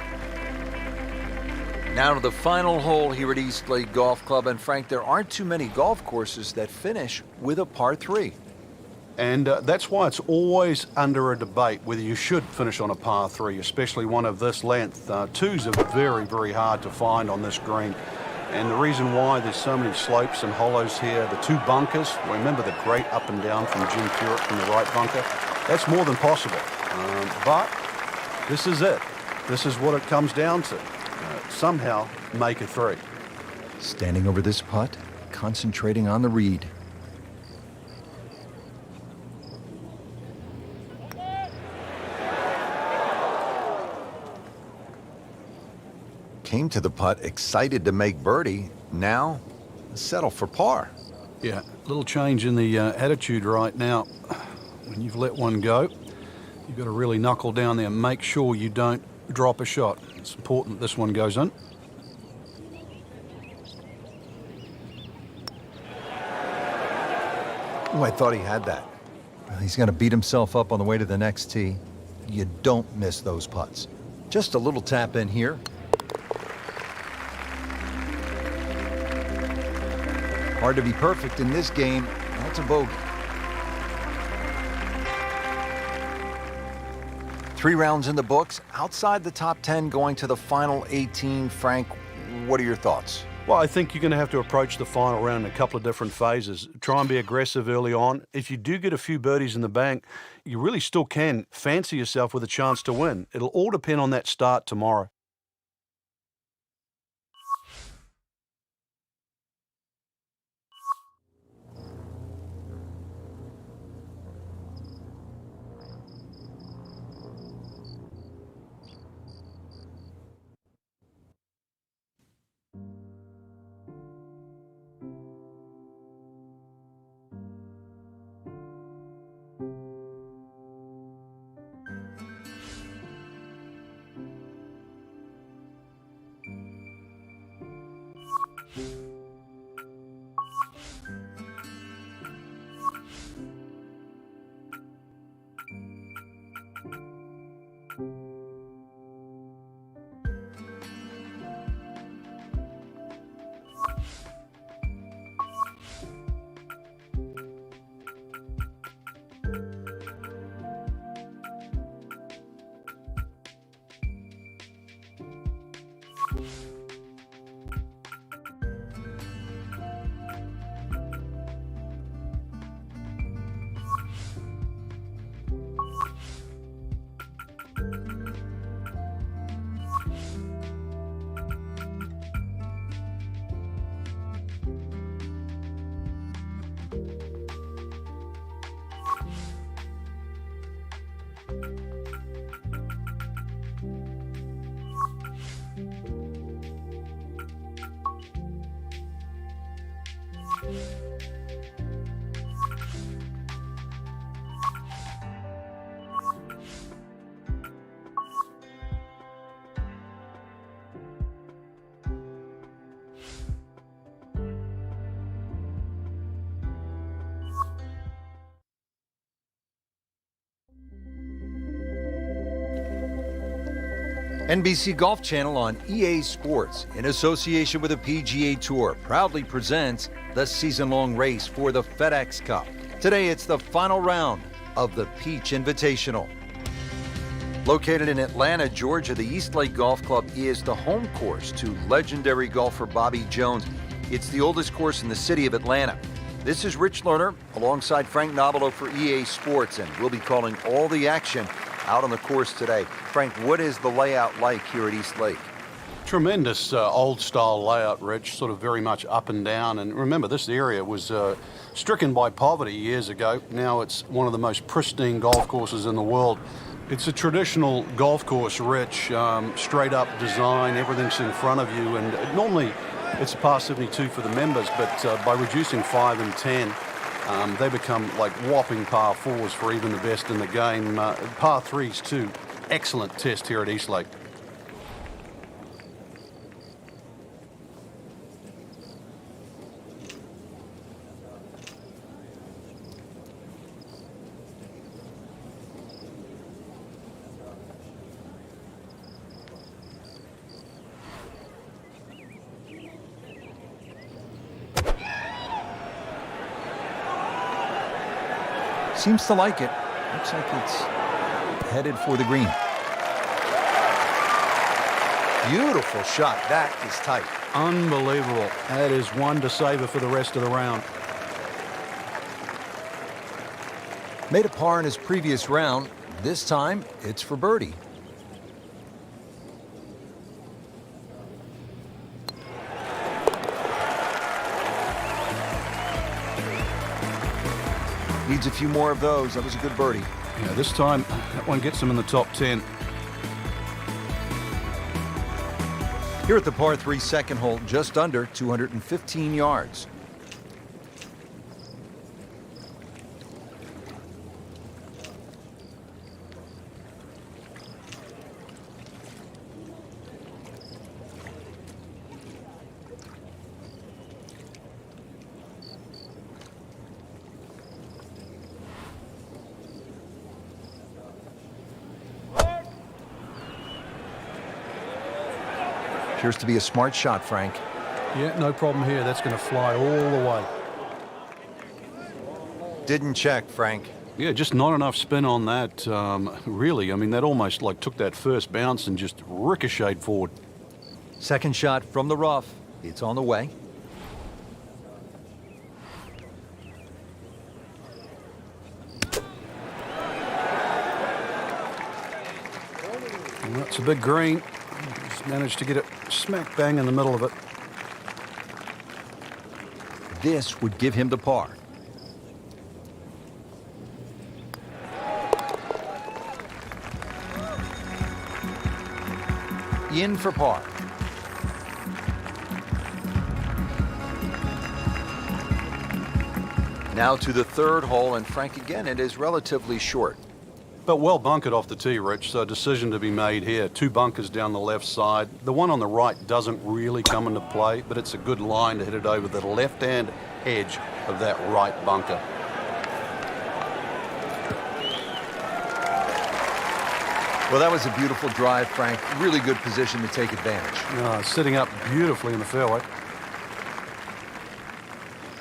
Now to the final hole here at East Lake Golf Club. And Frank, there aren't too many golf courses that finish with a par 3.
And that's why it's always under a debate whether you should finish on a par 3, especially one of this length. 2s are very, very hard to find on this green. And the reason why there's so many slopes and hollows here, the 2 bunkers, remember the great up and down from Jim Furyk from the right bunker, that's more than possible. But this is it. This is what it comes down to. Somehow make a 3.
Standing over this putt, concentrating on the read. Came to the putt excited to make birdie. Now, settle for par.
Yeah, a little change in the attitude right now. When you've let one go, you've got to really knuckle down there and make sure you don't drop a shot. It's important that this one goes in.
Oh, I thought he had that. Well, he's going to beat himself up on the way to the next tee. You don't miss those putts. Just a little tap in here. Hard to be perfect in this game. That's a bogey. 3 rounds in the books. Outside the top 10 going to the final 18. Frank, what are your thoughts?
Well, I think you're going to have to approach the final round in a couple of different phases. Try and be aggressive early on. If you do get a few birdies in the bank, you really still can fancy yourself with a chance to win. It'll all depend on that start tomorrow.
NBC Golf Channel on EA Sports, in association with the PGA Tour, proudly presents the season-long race for the FedEx Cup. Today, it's the final round of the Peach Invitational. Located in Atlanta, Georgia, the East Lake Golf Club is the home course to legendary golfer Bobby Jones. It's the oldest course in the city of Atlanta. This is Rich Lerner alongside Frank Nobilo for EA Sports, and we'll be calling all the action out on the course today. Frank, what is the layout like here at East Lake?
Tremendous old-style layout, Rich, sort of very much up and down. And remember, this area was stricken by poverty years ago. Now it's one of the most pristine golf courses in the world. It's a traditional golf course, Rich, straight-up design, everything's in front of you. And normally it's a par 72 for the members, but by reducing 5 and 10, they become like whopping par 4s for even the best in the game. Par 3s too. Excellent test here at East Lake.
Seems to like it. Looks like it's headed for the green. Beautiful shot. That is tight.
Unbelievable. That is one to savor for the rest of the round.
Made a par in his previous round. This time, it's for birdie. Needs a few more of those. That was a good birdie.
Yeah, this time, that one gets him in the top 10.
Here at the par 3 second hole, just under 215 yards. Appears to be a smart shot, Frank.
Yeah, no problem here. That's going to fly all the way.
Didn't check, Frank.
Yeah, just not enough spin on that. Really, I mean, that almost like took that first bounce and just ricocheted forward.
Second shot from the rough. It's on the way.
And that's a big green. Just managed to get it smack bang in the middle of it.
This would give him the par. In for par. Now to the third hole, and Frank, again, it is relatively short.
But well bunkered off the tee, Rich, so a decision to be made here. 2 bunkers down the left side. The one on the right doesn't really come into play, but it's a good line to hit it over the left-hand edge of that right bunker.
Well, that was a beautiful drive, Frank. Really good position to take advantage.
Sitting up beautifully in the fairway.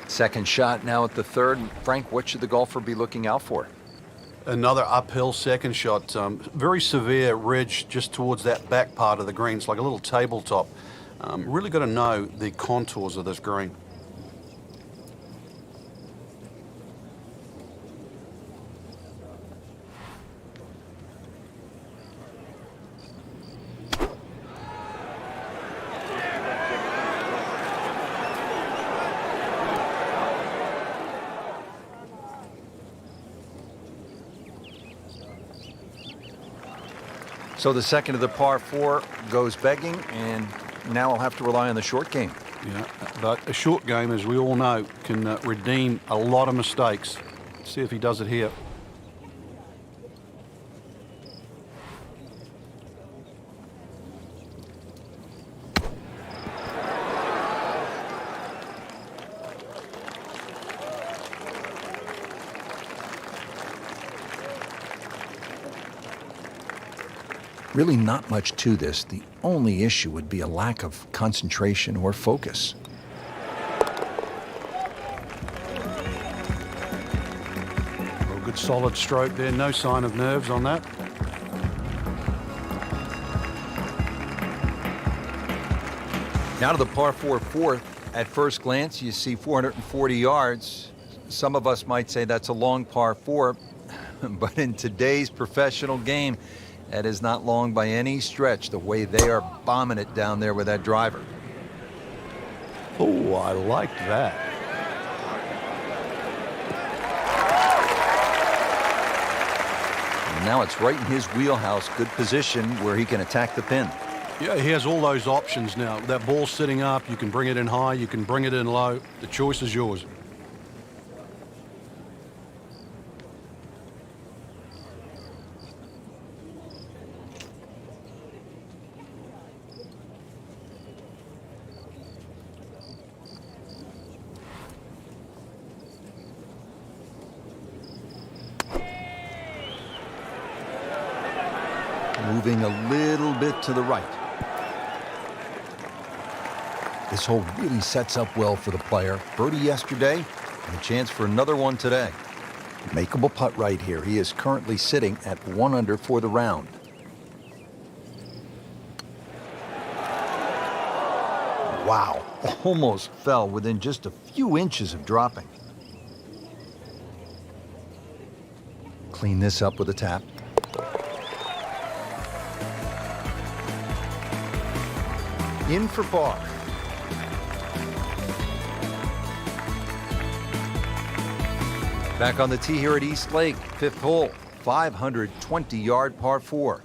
Second shot now at the third. Frank, what should the golfer be looking out for?
Another uphill second shot. Very severe ridge just towards that back part of the green. It's like a little tabletop. Really got to know the contours of this green.
So the second of the par 4 goes begging, and now I'll have to rely on the short game.
Yeah, but a short game, as we all know, can redeem a lot of mistakes. See if he does it here.
Really not much to this. The only issue would be a lack of concentration or focus.
Well, good solid stroke there. No sign of nerves on that.
Now to the par 4 fourth. At first glance, you see 440 yards. Some of us might say that's a long par 4, but in today's professional game, that is not long by any stretch, the way they are bombing it down there with that driver.
Oh, I like that.
And now it's right in his wheelhouse. Good position where he can attack the pin.
Yeah, he has all those options now. That ball's sitting up. You can bring it in high. You can bring it in low. The choice is yours.
Moving a little bit to the right. This hole really sets up well for the player. Birdie yesterday, and a chance for another one today. Makeable putt right here. He is currently sitting at 1 under for the round. Wow, almost fell within just a few inches of dropping. Clean this up with a tap. In for par. Back on the tee here at East Lake, 5th hole, 520-yard par 4.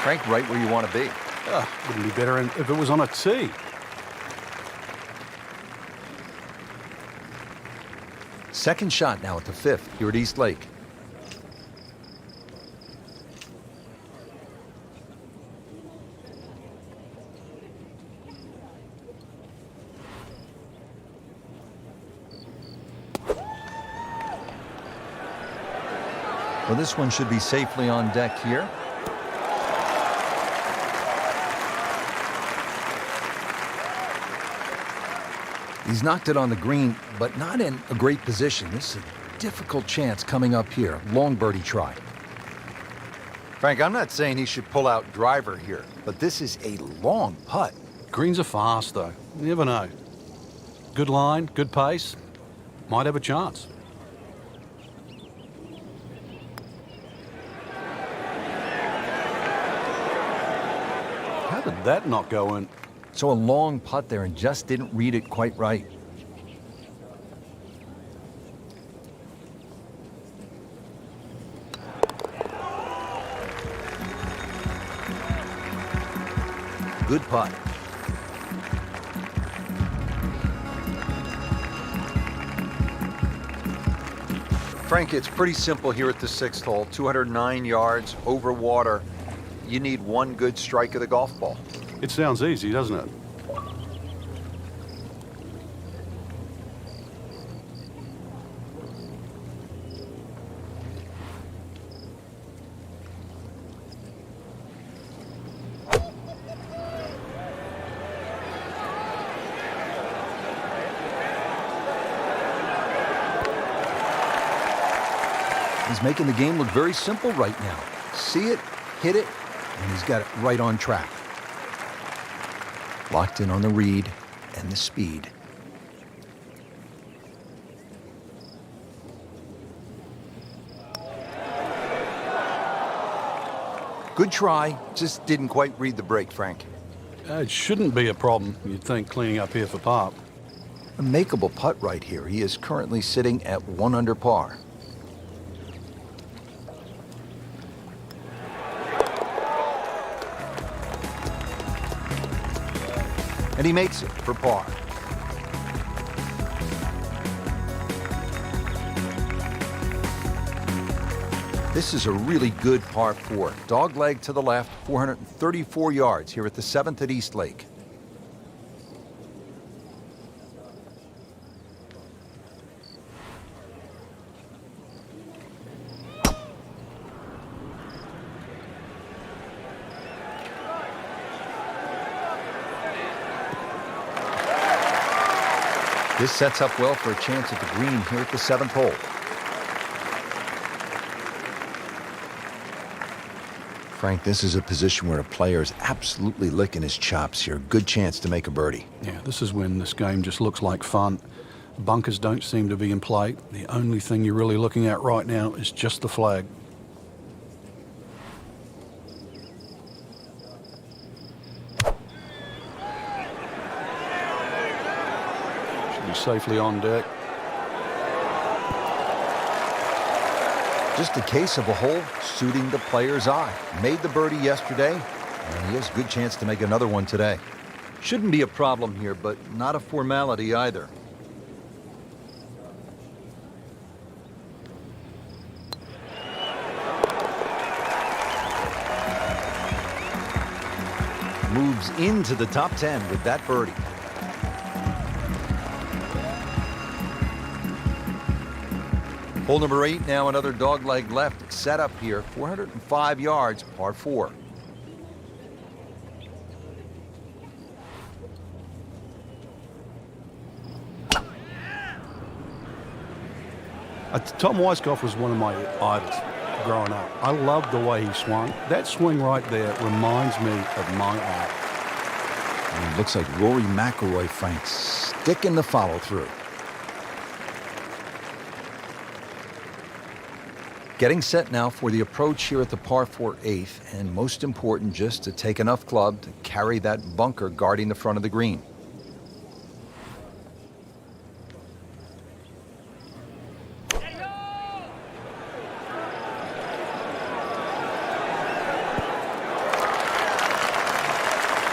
Frank, right where you want to be.
Wouldn't be better if it was on a tee.
Second shot now at the 5th here at East Lake. Well, this one should be safely on deck here. He's knocked it on the green, but not in a great position. This is a difficult chance coming up here. Long birdie try. Frank, I'm not saying he should pull out driver here, but this is a long putt.
Greens are fast, though. You never know. Good line, good pace. Might have a chance. How did that not go in?
So a long putt there and just didn't read it quite right. Good putt. Frank, it's pretty simple here at the 6th hole. 209 yards over water. You need one good strike of the golf ball.
It sounds easy, doesn't it?
He's making the game look very simple right now. See it, hit it, and he's got it right on track. Locked in on the read and the speed. Good try, just didn't quite read the break, Frank.
It shouldn't be a problem, you'd think, cleaning up here for par.
A makeable putt right here. He is currently sitting at 1 under par. And he makes it for par. This is a really good par 4. Dogleg to the left, 434 yards here at the 7th at East Lake. This sets up well for a chance at the green here at the 7th hole. Frank, this is a position where a player is absolutely licking his chops here. Good chance to make a birdie.
Yeah, this is when this game just looks like fun. Bunkers don't seem to be in play. The only thing you're really looking at right now is just the flag. Safely on deck.
Just a case of a hole suiting the player's eye. Made the birdie yesterday, and he has a good chance to make another one today. Shouldn't be a problem here, but not a formality either. Moves into the top 10 with that birdie. Hole number 8, now another dogleg left. Set up here, 405 yards, par 4.
Tom Weiskopf was one of my idols growing up. I loved the way he swung. That swing right there reminds me of my art.
And it looks like Rory McIlory, Frank, sticking the follow through. Getting set now for the approach here at the par 4 8th, and most important, just to take enough club to carry that bunker guarding the front of the green.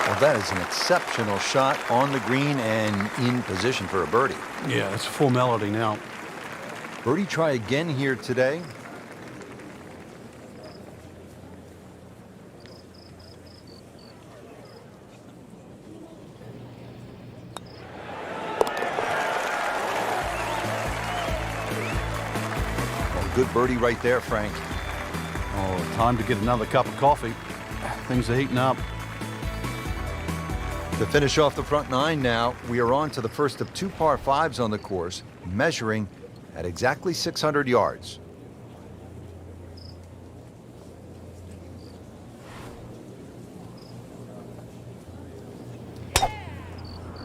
Well, that is an exceptional shot on the green and in position for a birdie.
Yeah, it's a formality now.
Birdie try again here today. Good birdie right there, Frank.
Oh, time to get another cup of coffee. Things are heating up.
To finish off the front 9 now, we are on to the first of 2 par 5s on the course, measuring at exactly 600 yards.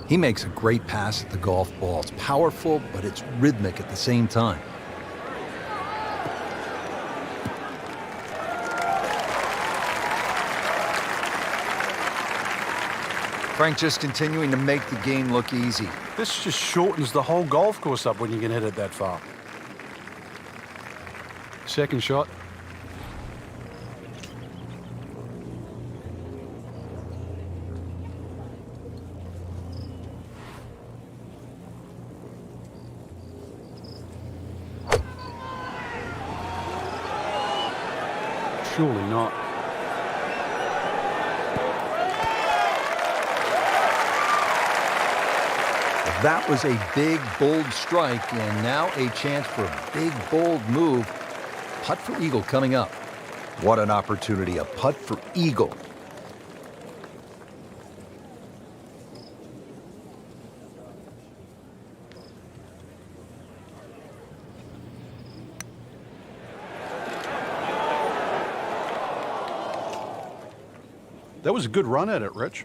He makes a great pass at the golf ball. It's powerful, but it's rhythmic at the same time. Frank just continuing to make the game look easy.
This just shortens the whole golf course up when you can hit it that far. Second shot. Surely not.
That was a big, bold strike, and now a chance for a big, bold move. Putt for eagle coming up. What an opportunity, a putt for eagle.
That was a good run at it, Rich.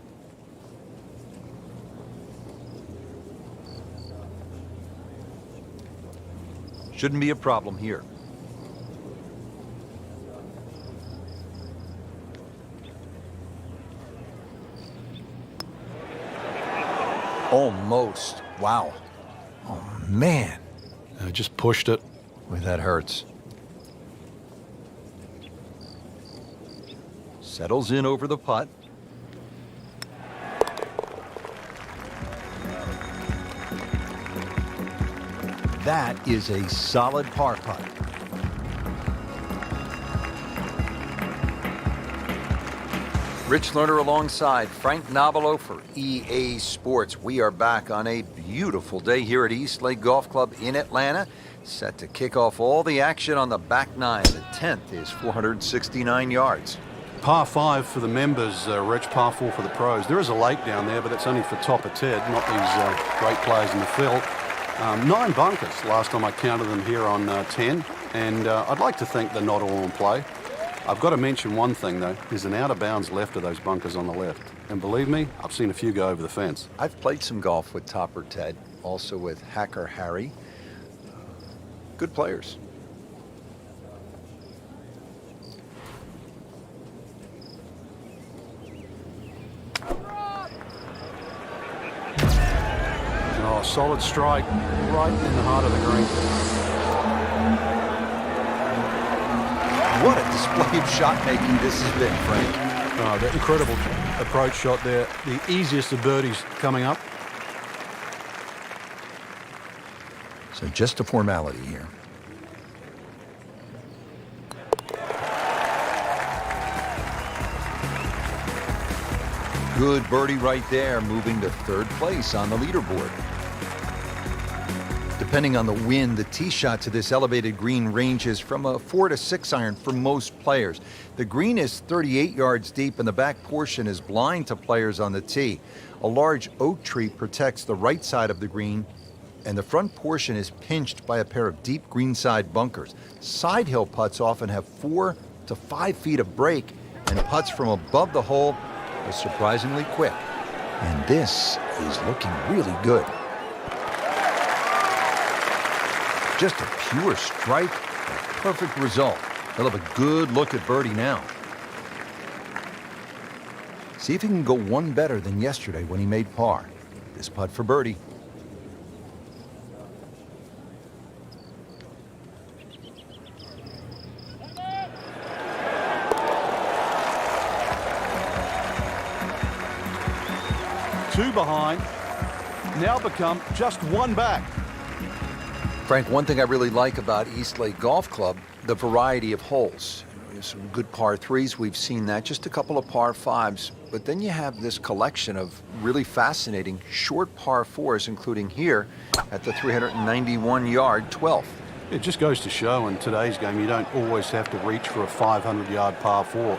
Shouldn't be a problem here. Almost. Wow. Oh, man.
Just pushed it.
Boy, that hurts. Settles in over the putt. That is a solid par putt. Rich Lerner alongside Frank Nobilo for EA Sports. We are back on a beautiful day here at East Lake Golf Club in Atlanta. Set to kick off all the action on the back nine. The 10th is 469 yards.
Par 5 for the members, Rich, par 4 for the pros. There is a lake down there, but that's only for top of Ted, not these great players in the field. 9 bunkers last time I counted them here on 10, and I'd like to think they're not all in play. I've got to mention one thing, though. There's an out of bounds left of those bunkers on the left. And believe me, I've seen a few go over the fence.
I've played some golf with Topper Ted, also with Hacker Harry. Good players.
Oh, solid strike right in the heart of the green.
What a display of shot making this has been, Frank.
Oh, that incredible approach shot there. The easiest of birdies coming up.
So just a formality here. Good birdie right there, moving to third place on the leaderboard. Depending on the wind, the tee shot to this elevated green ranges from a 4 to 6 iron for most players. The green is 38 yards deep and the back portion is blind to players on the tee. A large oak tree protects the right side of the green and the front portion is pinched by a pair of deep greenside bunkers. Side hill putts often have 4 to 5 feet of break, and putts from above the hole are surprisingly quick. And this is looking really good. Just a pure strike, a perfect result. He'll have a good look at birdie now. See if he can go one better than yesterday when he made par. This putt for birdie.
Two behind, now become just one back.
Frank, one thing I really like about East Lake Golf Club, the variety of holes. There's some good par 3s, we've seen that, just a couple of par 5s. But then you have this collection of really fascinating short par 4s, including here at the 391-yard 12th.
It just goes to show in today's game you don't always have to reach for a 500-yard par 4.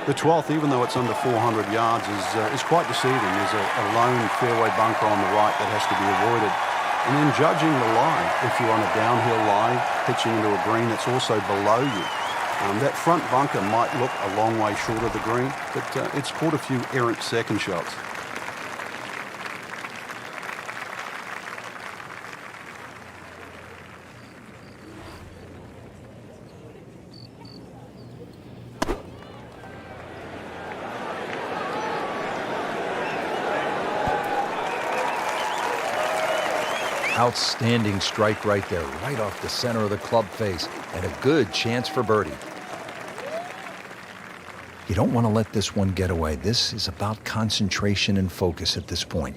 The 12th, even though it's under 400 yards, is quite deceiving. There's a lone fairway bunker on the right that has to be avoided. And then judging the lie, if you're on a downhill lie, pitching into a green that's also below you, that front bunker might look a long way short of the green, but it's caught a few errant second shots.
Outstanding strike right there, right off the center of the club face, and a good chance for birdie. You don't want to let this one get away. This is about concentration and focus at this point.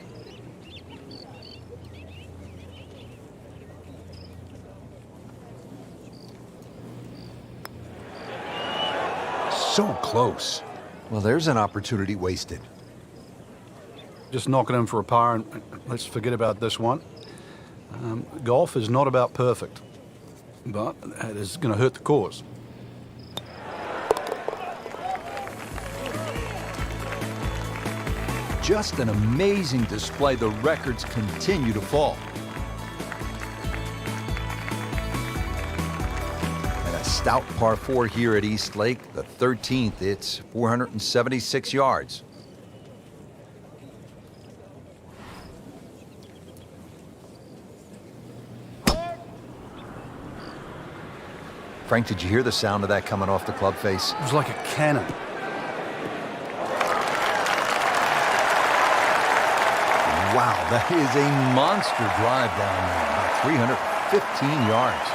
So close. Well, there's an opportunity wasted.
Just knocking him for a par, and let's forget about this one. Golf is not about perfect, but it is going to hurt the cause.
Just an amazing display. The records continue to fall. And a stout par 4 here at East Lake, the 13th. It's 476 yards. Frank, did you hear the sound of that coming off the club face?
It was like a cannon.
Wow, that is a monster drive down there, about 315 yards.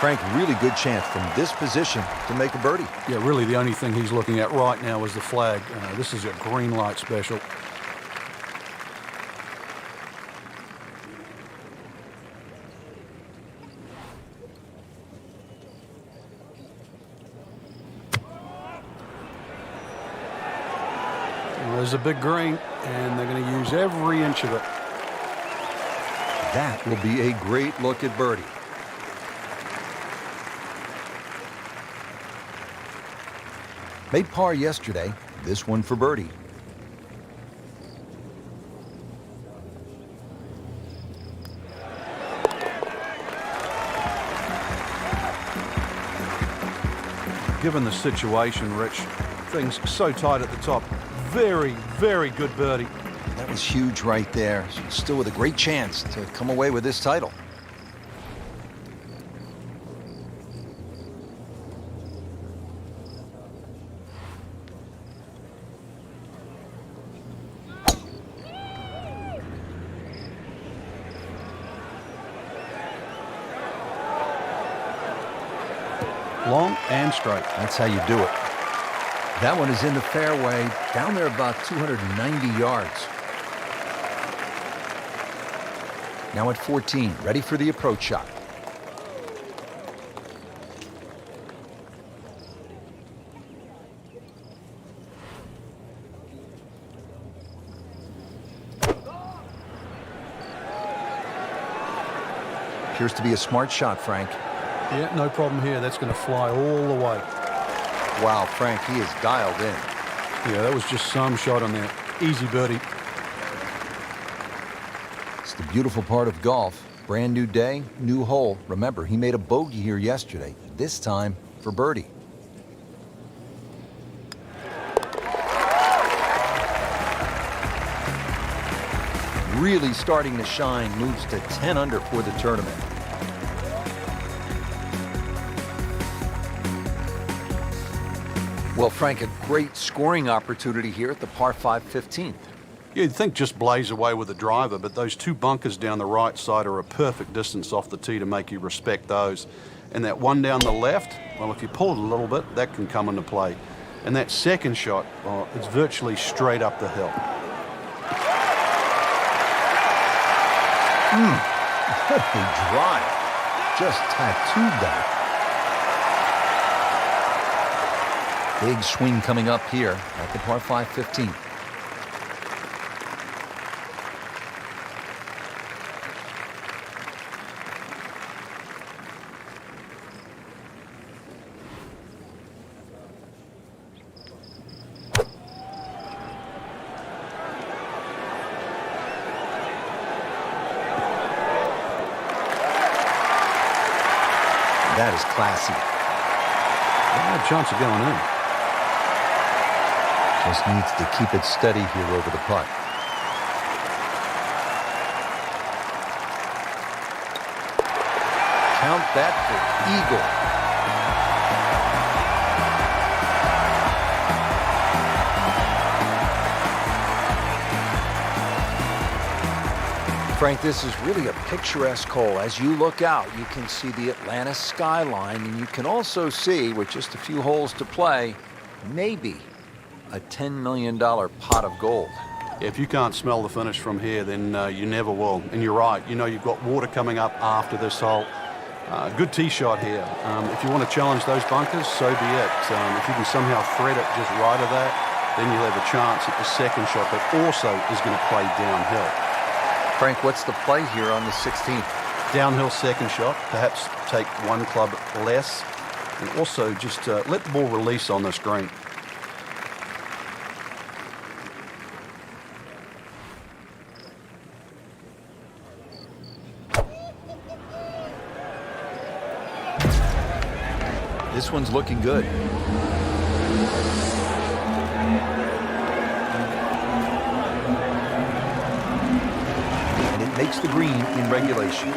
Frank, really good chance from this position to make a birdie.
Yeah, really the only thing he's looking at right now is the flag. This is a green light special. There's a big green, and they're going to use every inch of it.
That will be a great look at birdie. Made par yesterday, this one for birdie.
Given the situation, Rich, things so tight at the top. Very, very good birdie.
That was huge right there. Still with a great chance to come away with this title.
Long and straight.
That's how you do it. That one is in the fairway, down there about 290 yards. Now at 14, ready for the approach shot. Appears to be a smart shot, Frank.
Yeah, no problem here. That's going to fly all the way.
Wow, Frank, he is dialed in.
Yeah, that was just some shot on there. Easy birdie.
It's the beautiful part of golf. Brand new day, new hole. Remember, he made a bogey here yesterday, this time for birdie. Really starting to shine, moves to 10 under for the tournament. Well, Frank, a great scoring opportunity here at the par 5 15th.
You'd think just blaze away with the driver, but those two bunkers down the right side are a perfect distance off the tee to make you respect those. And that one down the left, well, if you pull it a little bit, that can come into play. And that second shot, well, it's virtually straight up the hill.
What a drive. Just tattooed that. Big swing coming up here at the par 5 15th. That is classy.
Yeah, chance of going in.
Just needs to keep it steady here over the putt. Count that for eagle. Frank, this is really a picturesque hole. As you look out, you can see the Atlanta skyline, and you can also see, with just a few holes to play, maybe a $10 million pot of gold.
If you can't smell the finish from here, then you never will. And you're right. You know, you've got water coming up after this hole. Good tee shot here. If you want to challenge those bunkers, so be it. If you can somehow thread it just right of that, then you'll have a chance at the second shot that also is going to play downhill.
Frank, what's the play here on the 16th?
Downhill second shot, perhaps take one club less, and also just let the ball release on this green.
This one's looking good. And it makes the green in regulation.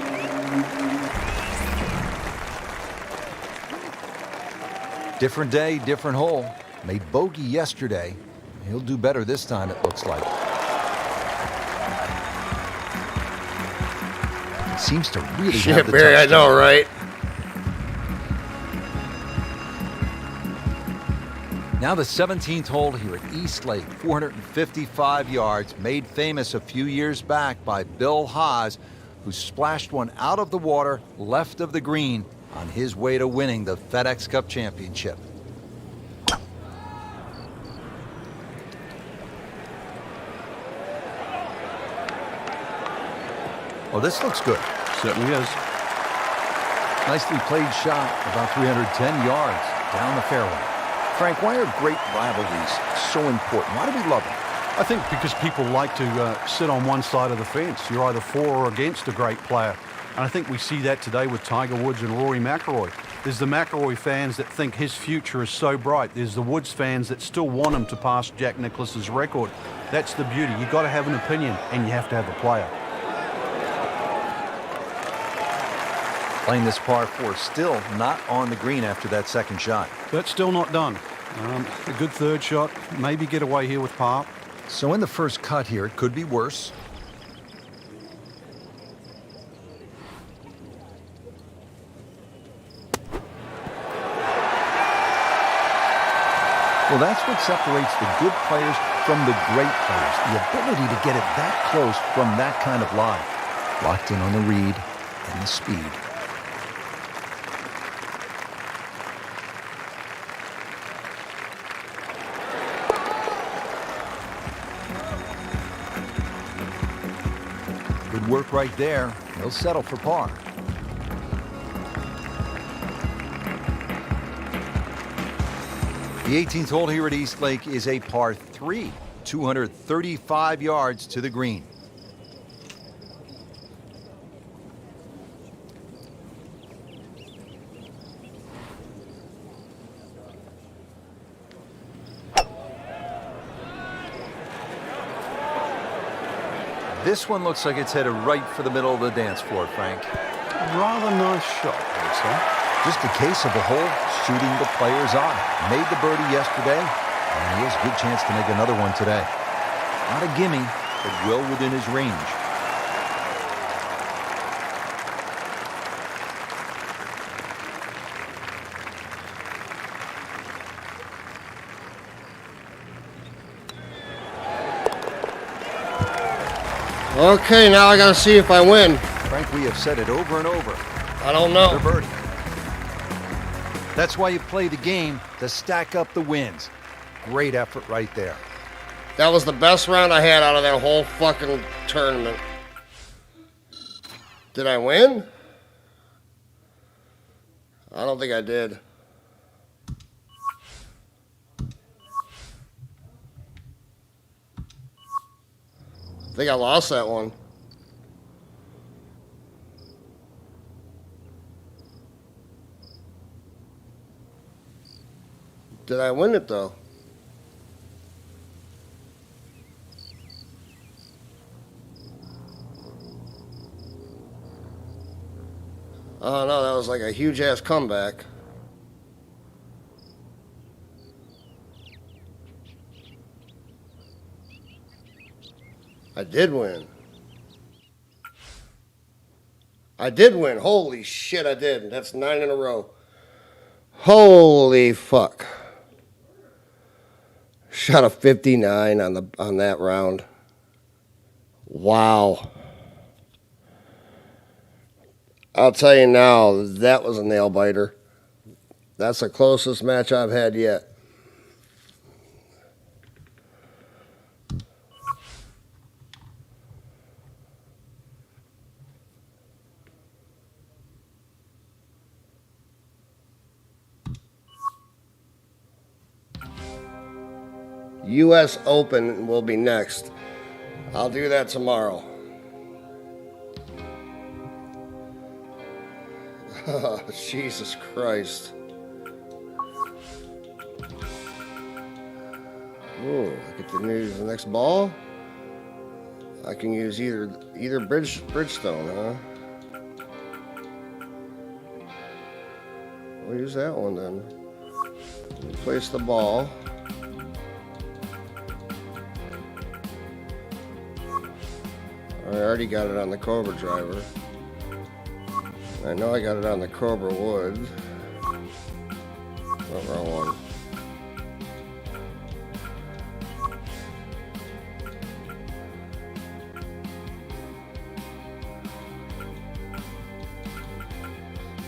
Different day, different hole. Made bogey yesterday. He'll do better this time, it looks like. It seems to really have
Shit,
the
Barry, I
touch
know,
to it.
right?
Now the 17th hole here at East Lake, 455 yards, made famous a few years back by Bill Haas, who splashed one out of the water left of the green on his way to winning the FedEx Cup Championship. Oh, this looks good.
Certainly is.
Nicely played shot, about 310 yards down the fairway. Frank, why are great rivalries so important? Why do we love them?
I think because people like to sit on one side of the fence. You're either for or against a great player. And I think we see that today with Tiger Woods and Rory McIlory. There's the McIlory fans that think his future is so bright. There's the Woods fans that still want him to pass Jack Nicklaus's record. That's the beauty. You've got to have an opinion, and you have to have a player.
Playing this par 4, still not on the green after that second shot.
But still not done. A good third shot. Maybe get away here with par.
So in the first cut here, it could be worse. Well, that's what separates the good players from the great players. The ability to get it that close from that kind of lie. Locked in on the read and the speed. Good work right there. He'll settle for par. The 18th hole here at East Lake is a par 3, 235 yards to the green. This one looks like it's headed right for the middle of the dance floor, Frank.
Rather nice shot, I'd
Just a case of a hole shooting the player's eye. Made the birdie yesterday, and he has a good chance to make another one today. Not a gimme, but well within his range.
Okay, now I gotta see if I win.
Frank, we have said it over and over.
I don't
Another
know.
birdie. That's why you play the game, to stack up the wins. Great effort right there.
That was the best round I had out of that whole fucking tournament. Did I win? I don't think I did. I think I lost that one. Did I win it though? Oh no, that was like a huge ass comeback. I did win. I did win. Holy shit, I did. That's 9 in a row. Holy fuck. Shot a 59 on that round. Wow. I'll tell you now, that was a nail biter. That's the closest match I've had yet. U.S. Open will be next. I'll do that tomorrow. Oh, Jesus Christ. Oh, I get to use the next ball. I can use either Bridgestone, huh? We'll use that one then. Replace the ball. I already got it on the Cobra driver. I know I got it on the Cobra wood. Oh, wrong one.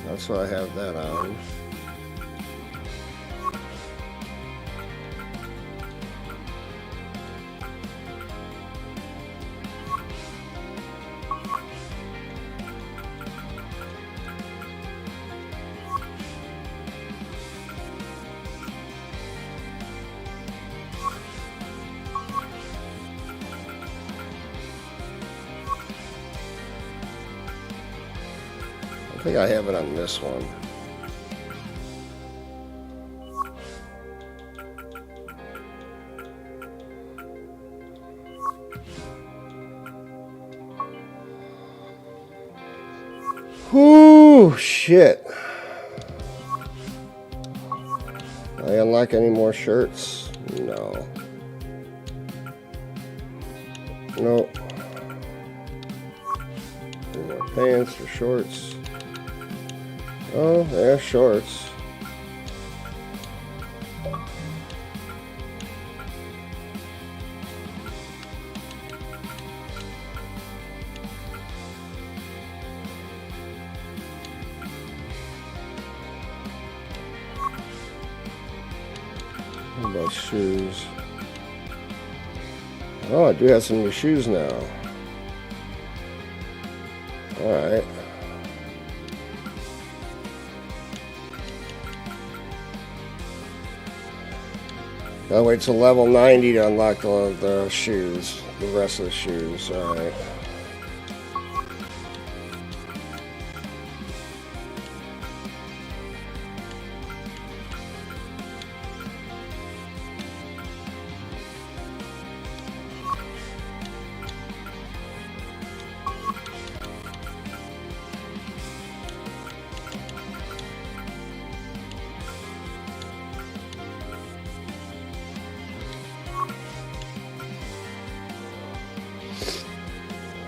That's why I have that on. I think I have it on this one. Whoo, shit. I unlock any more shirts? No. Nope. Any more pants or shorts? Oh, yeah, shorts. What about shoes? Oh, I do have some new shoes now. All right. Gotta wait till level 90 to unlock the shoes, the rest of the shoes. All right.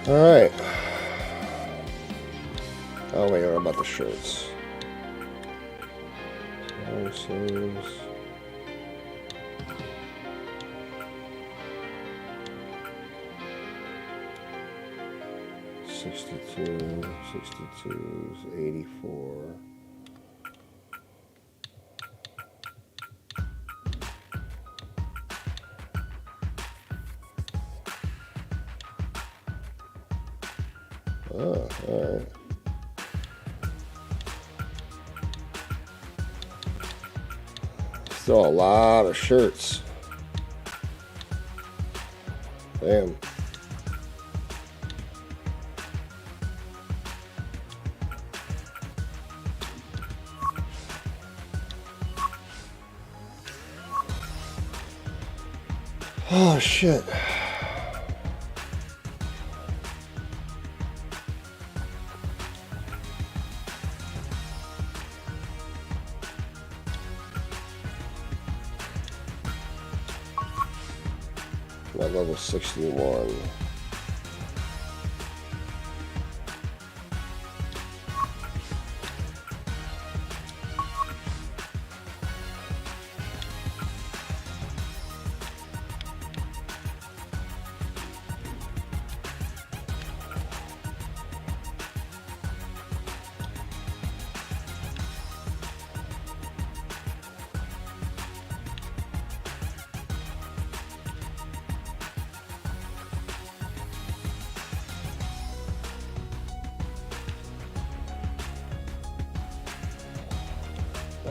All right. Oh wait, what about the shirts? Sleeves. $62, $84. Oh, all right. Still a lot of shirts. Damn. Oh, shit. At level 61.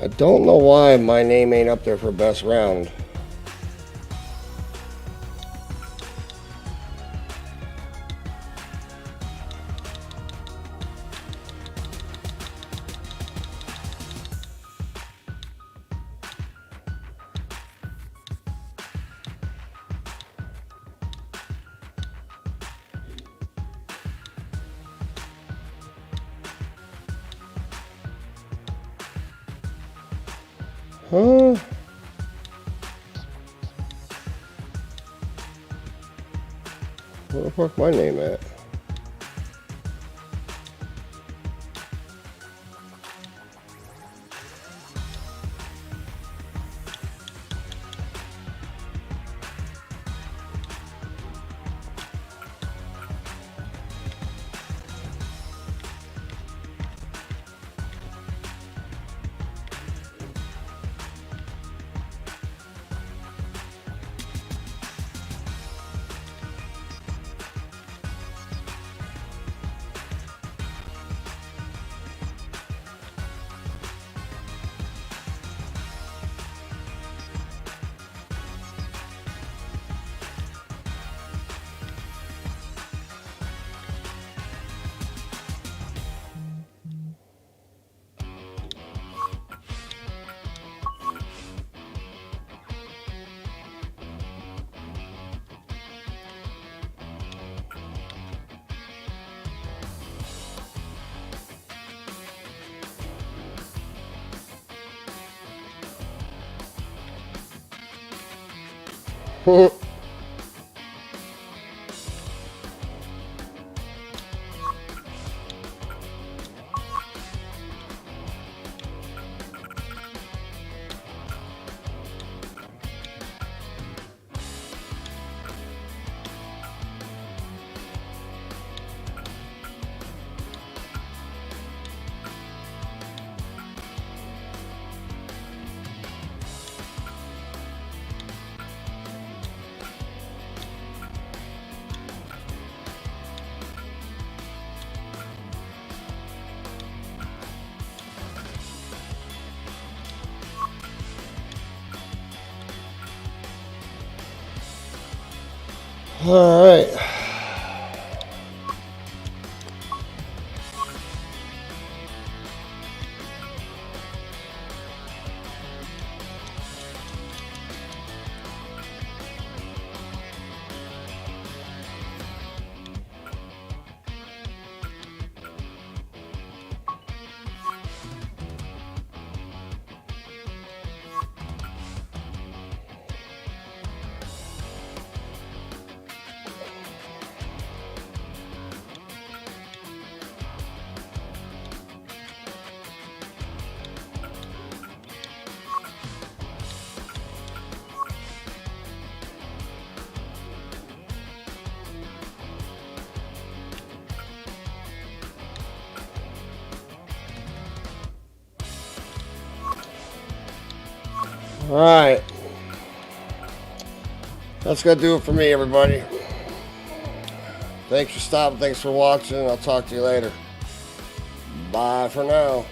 I don't know why my name ain't up there for best round. Huh? Where the fuck my name at? All right. All right. That's going to do it for me, everybody. Thanks for stopping. Thanks for watching. I'll talk to you later. Bye for now.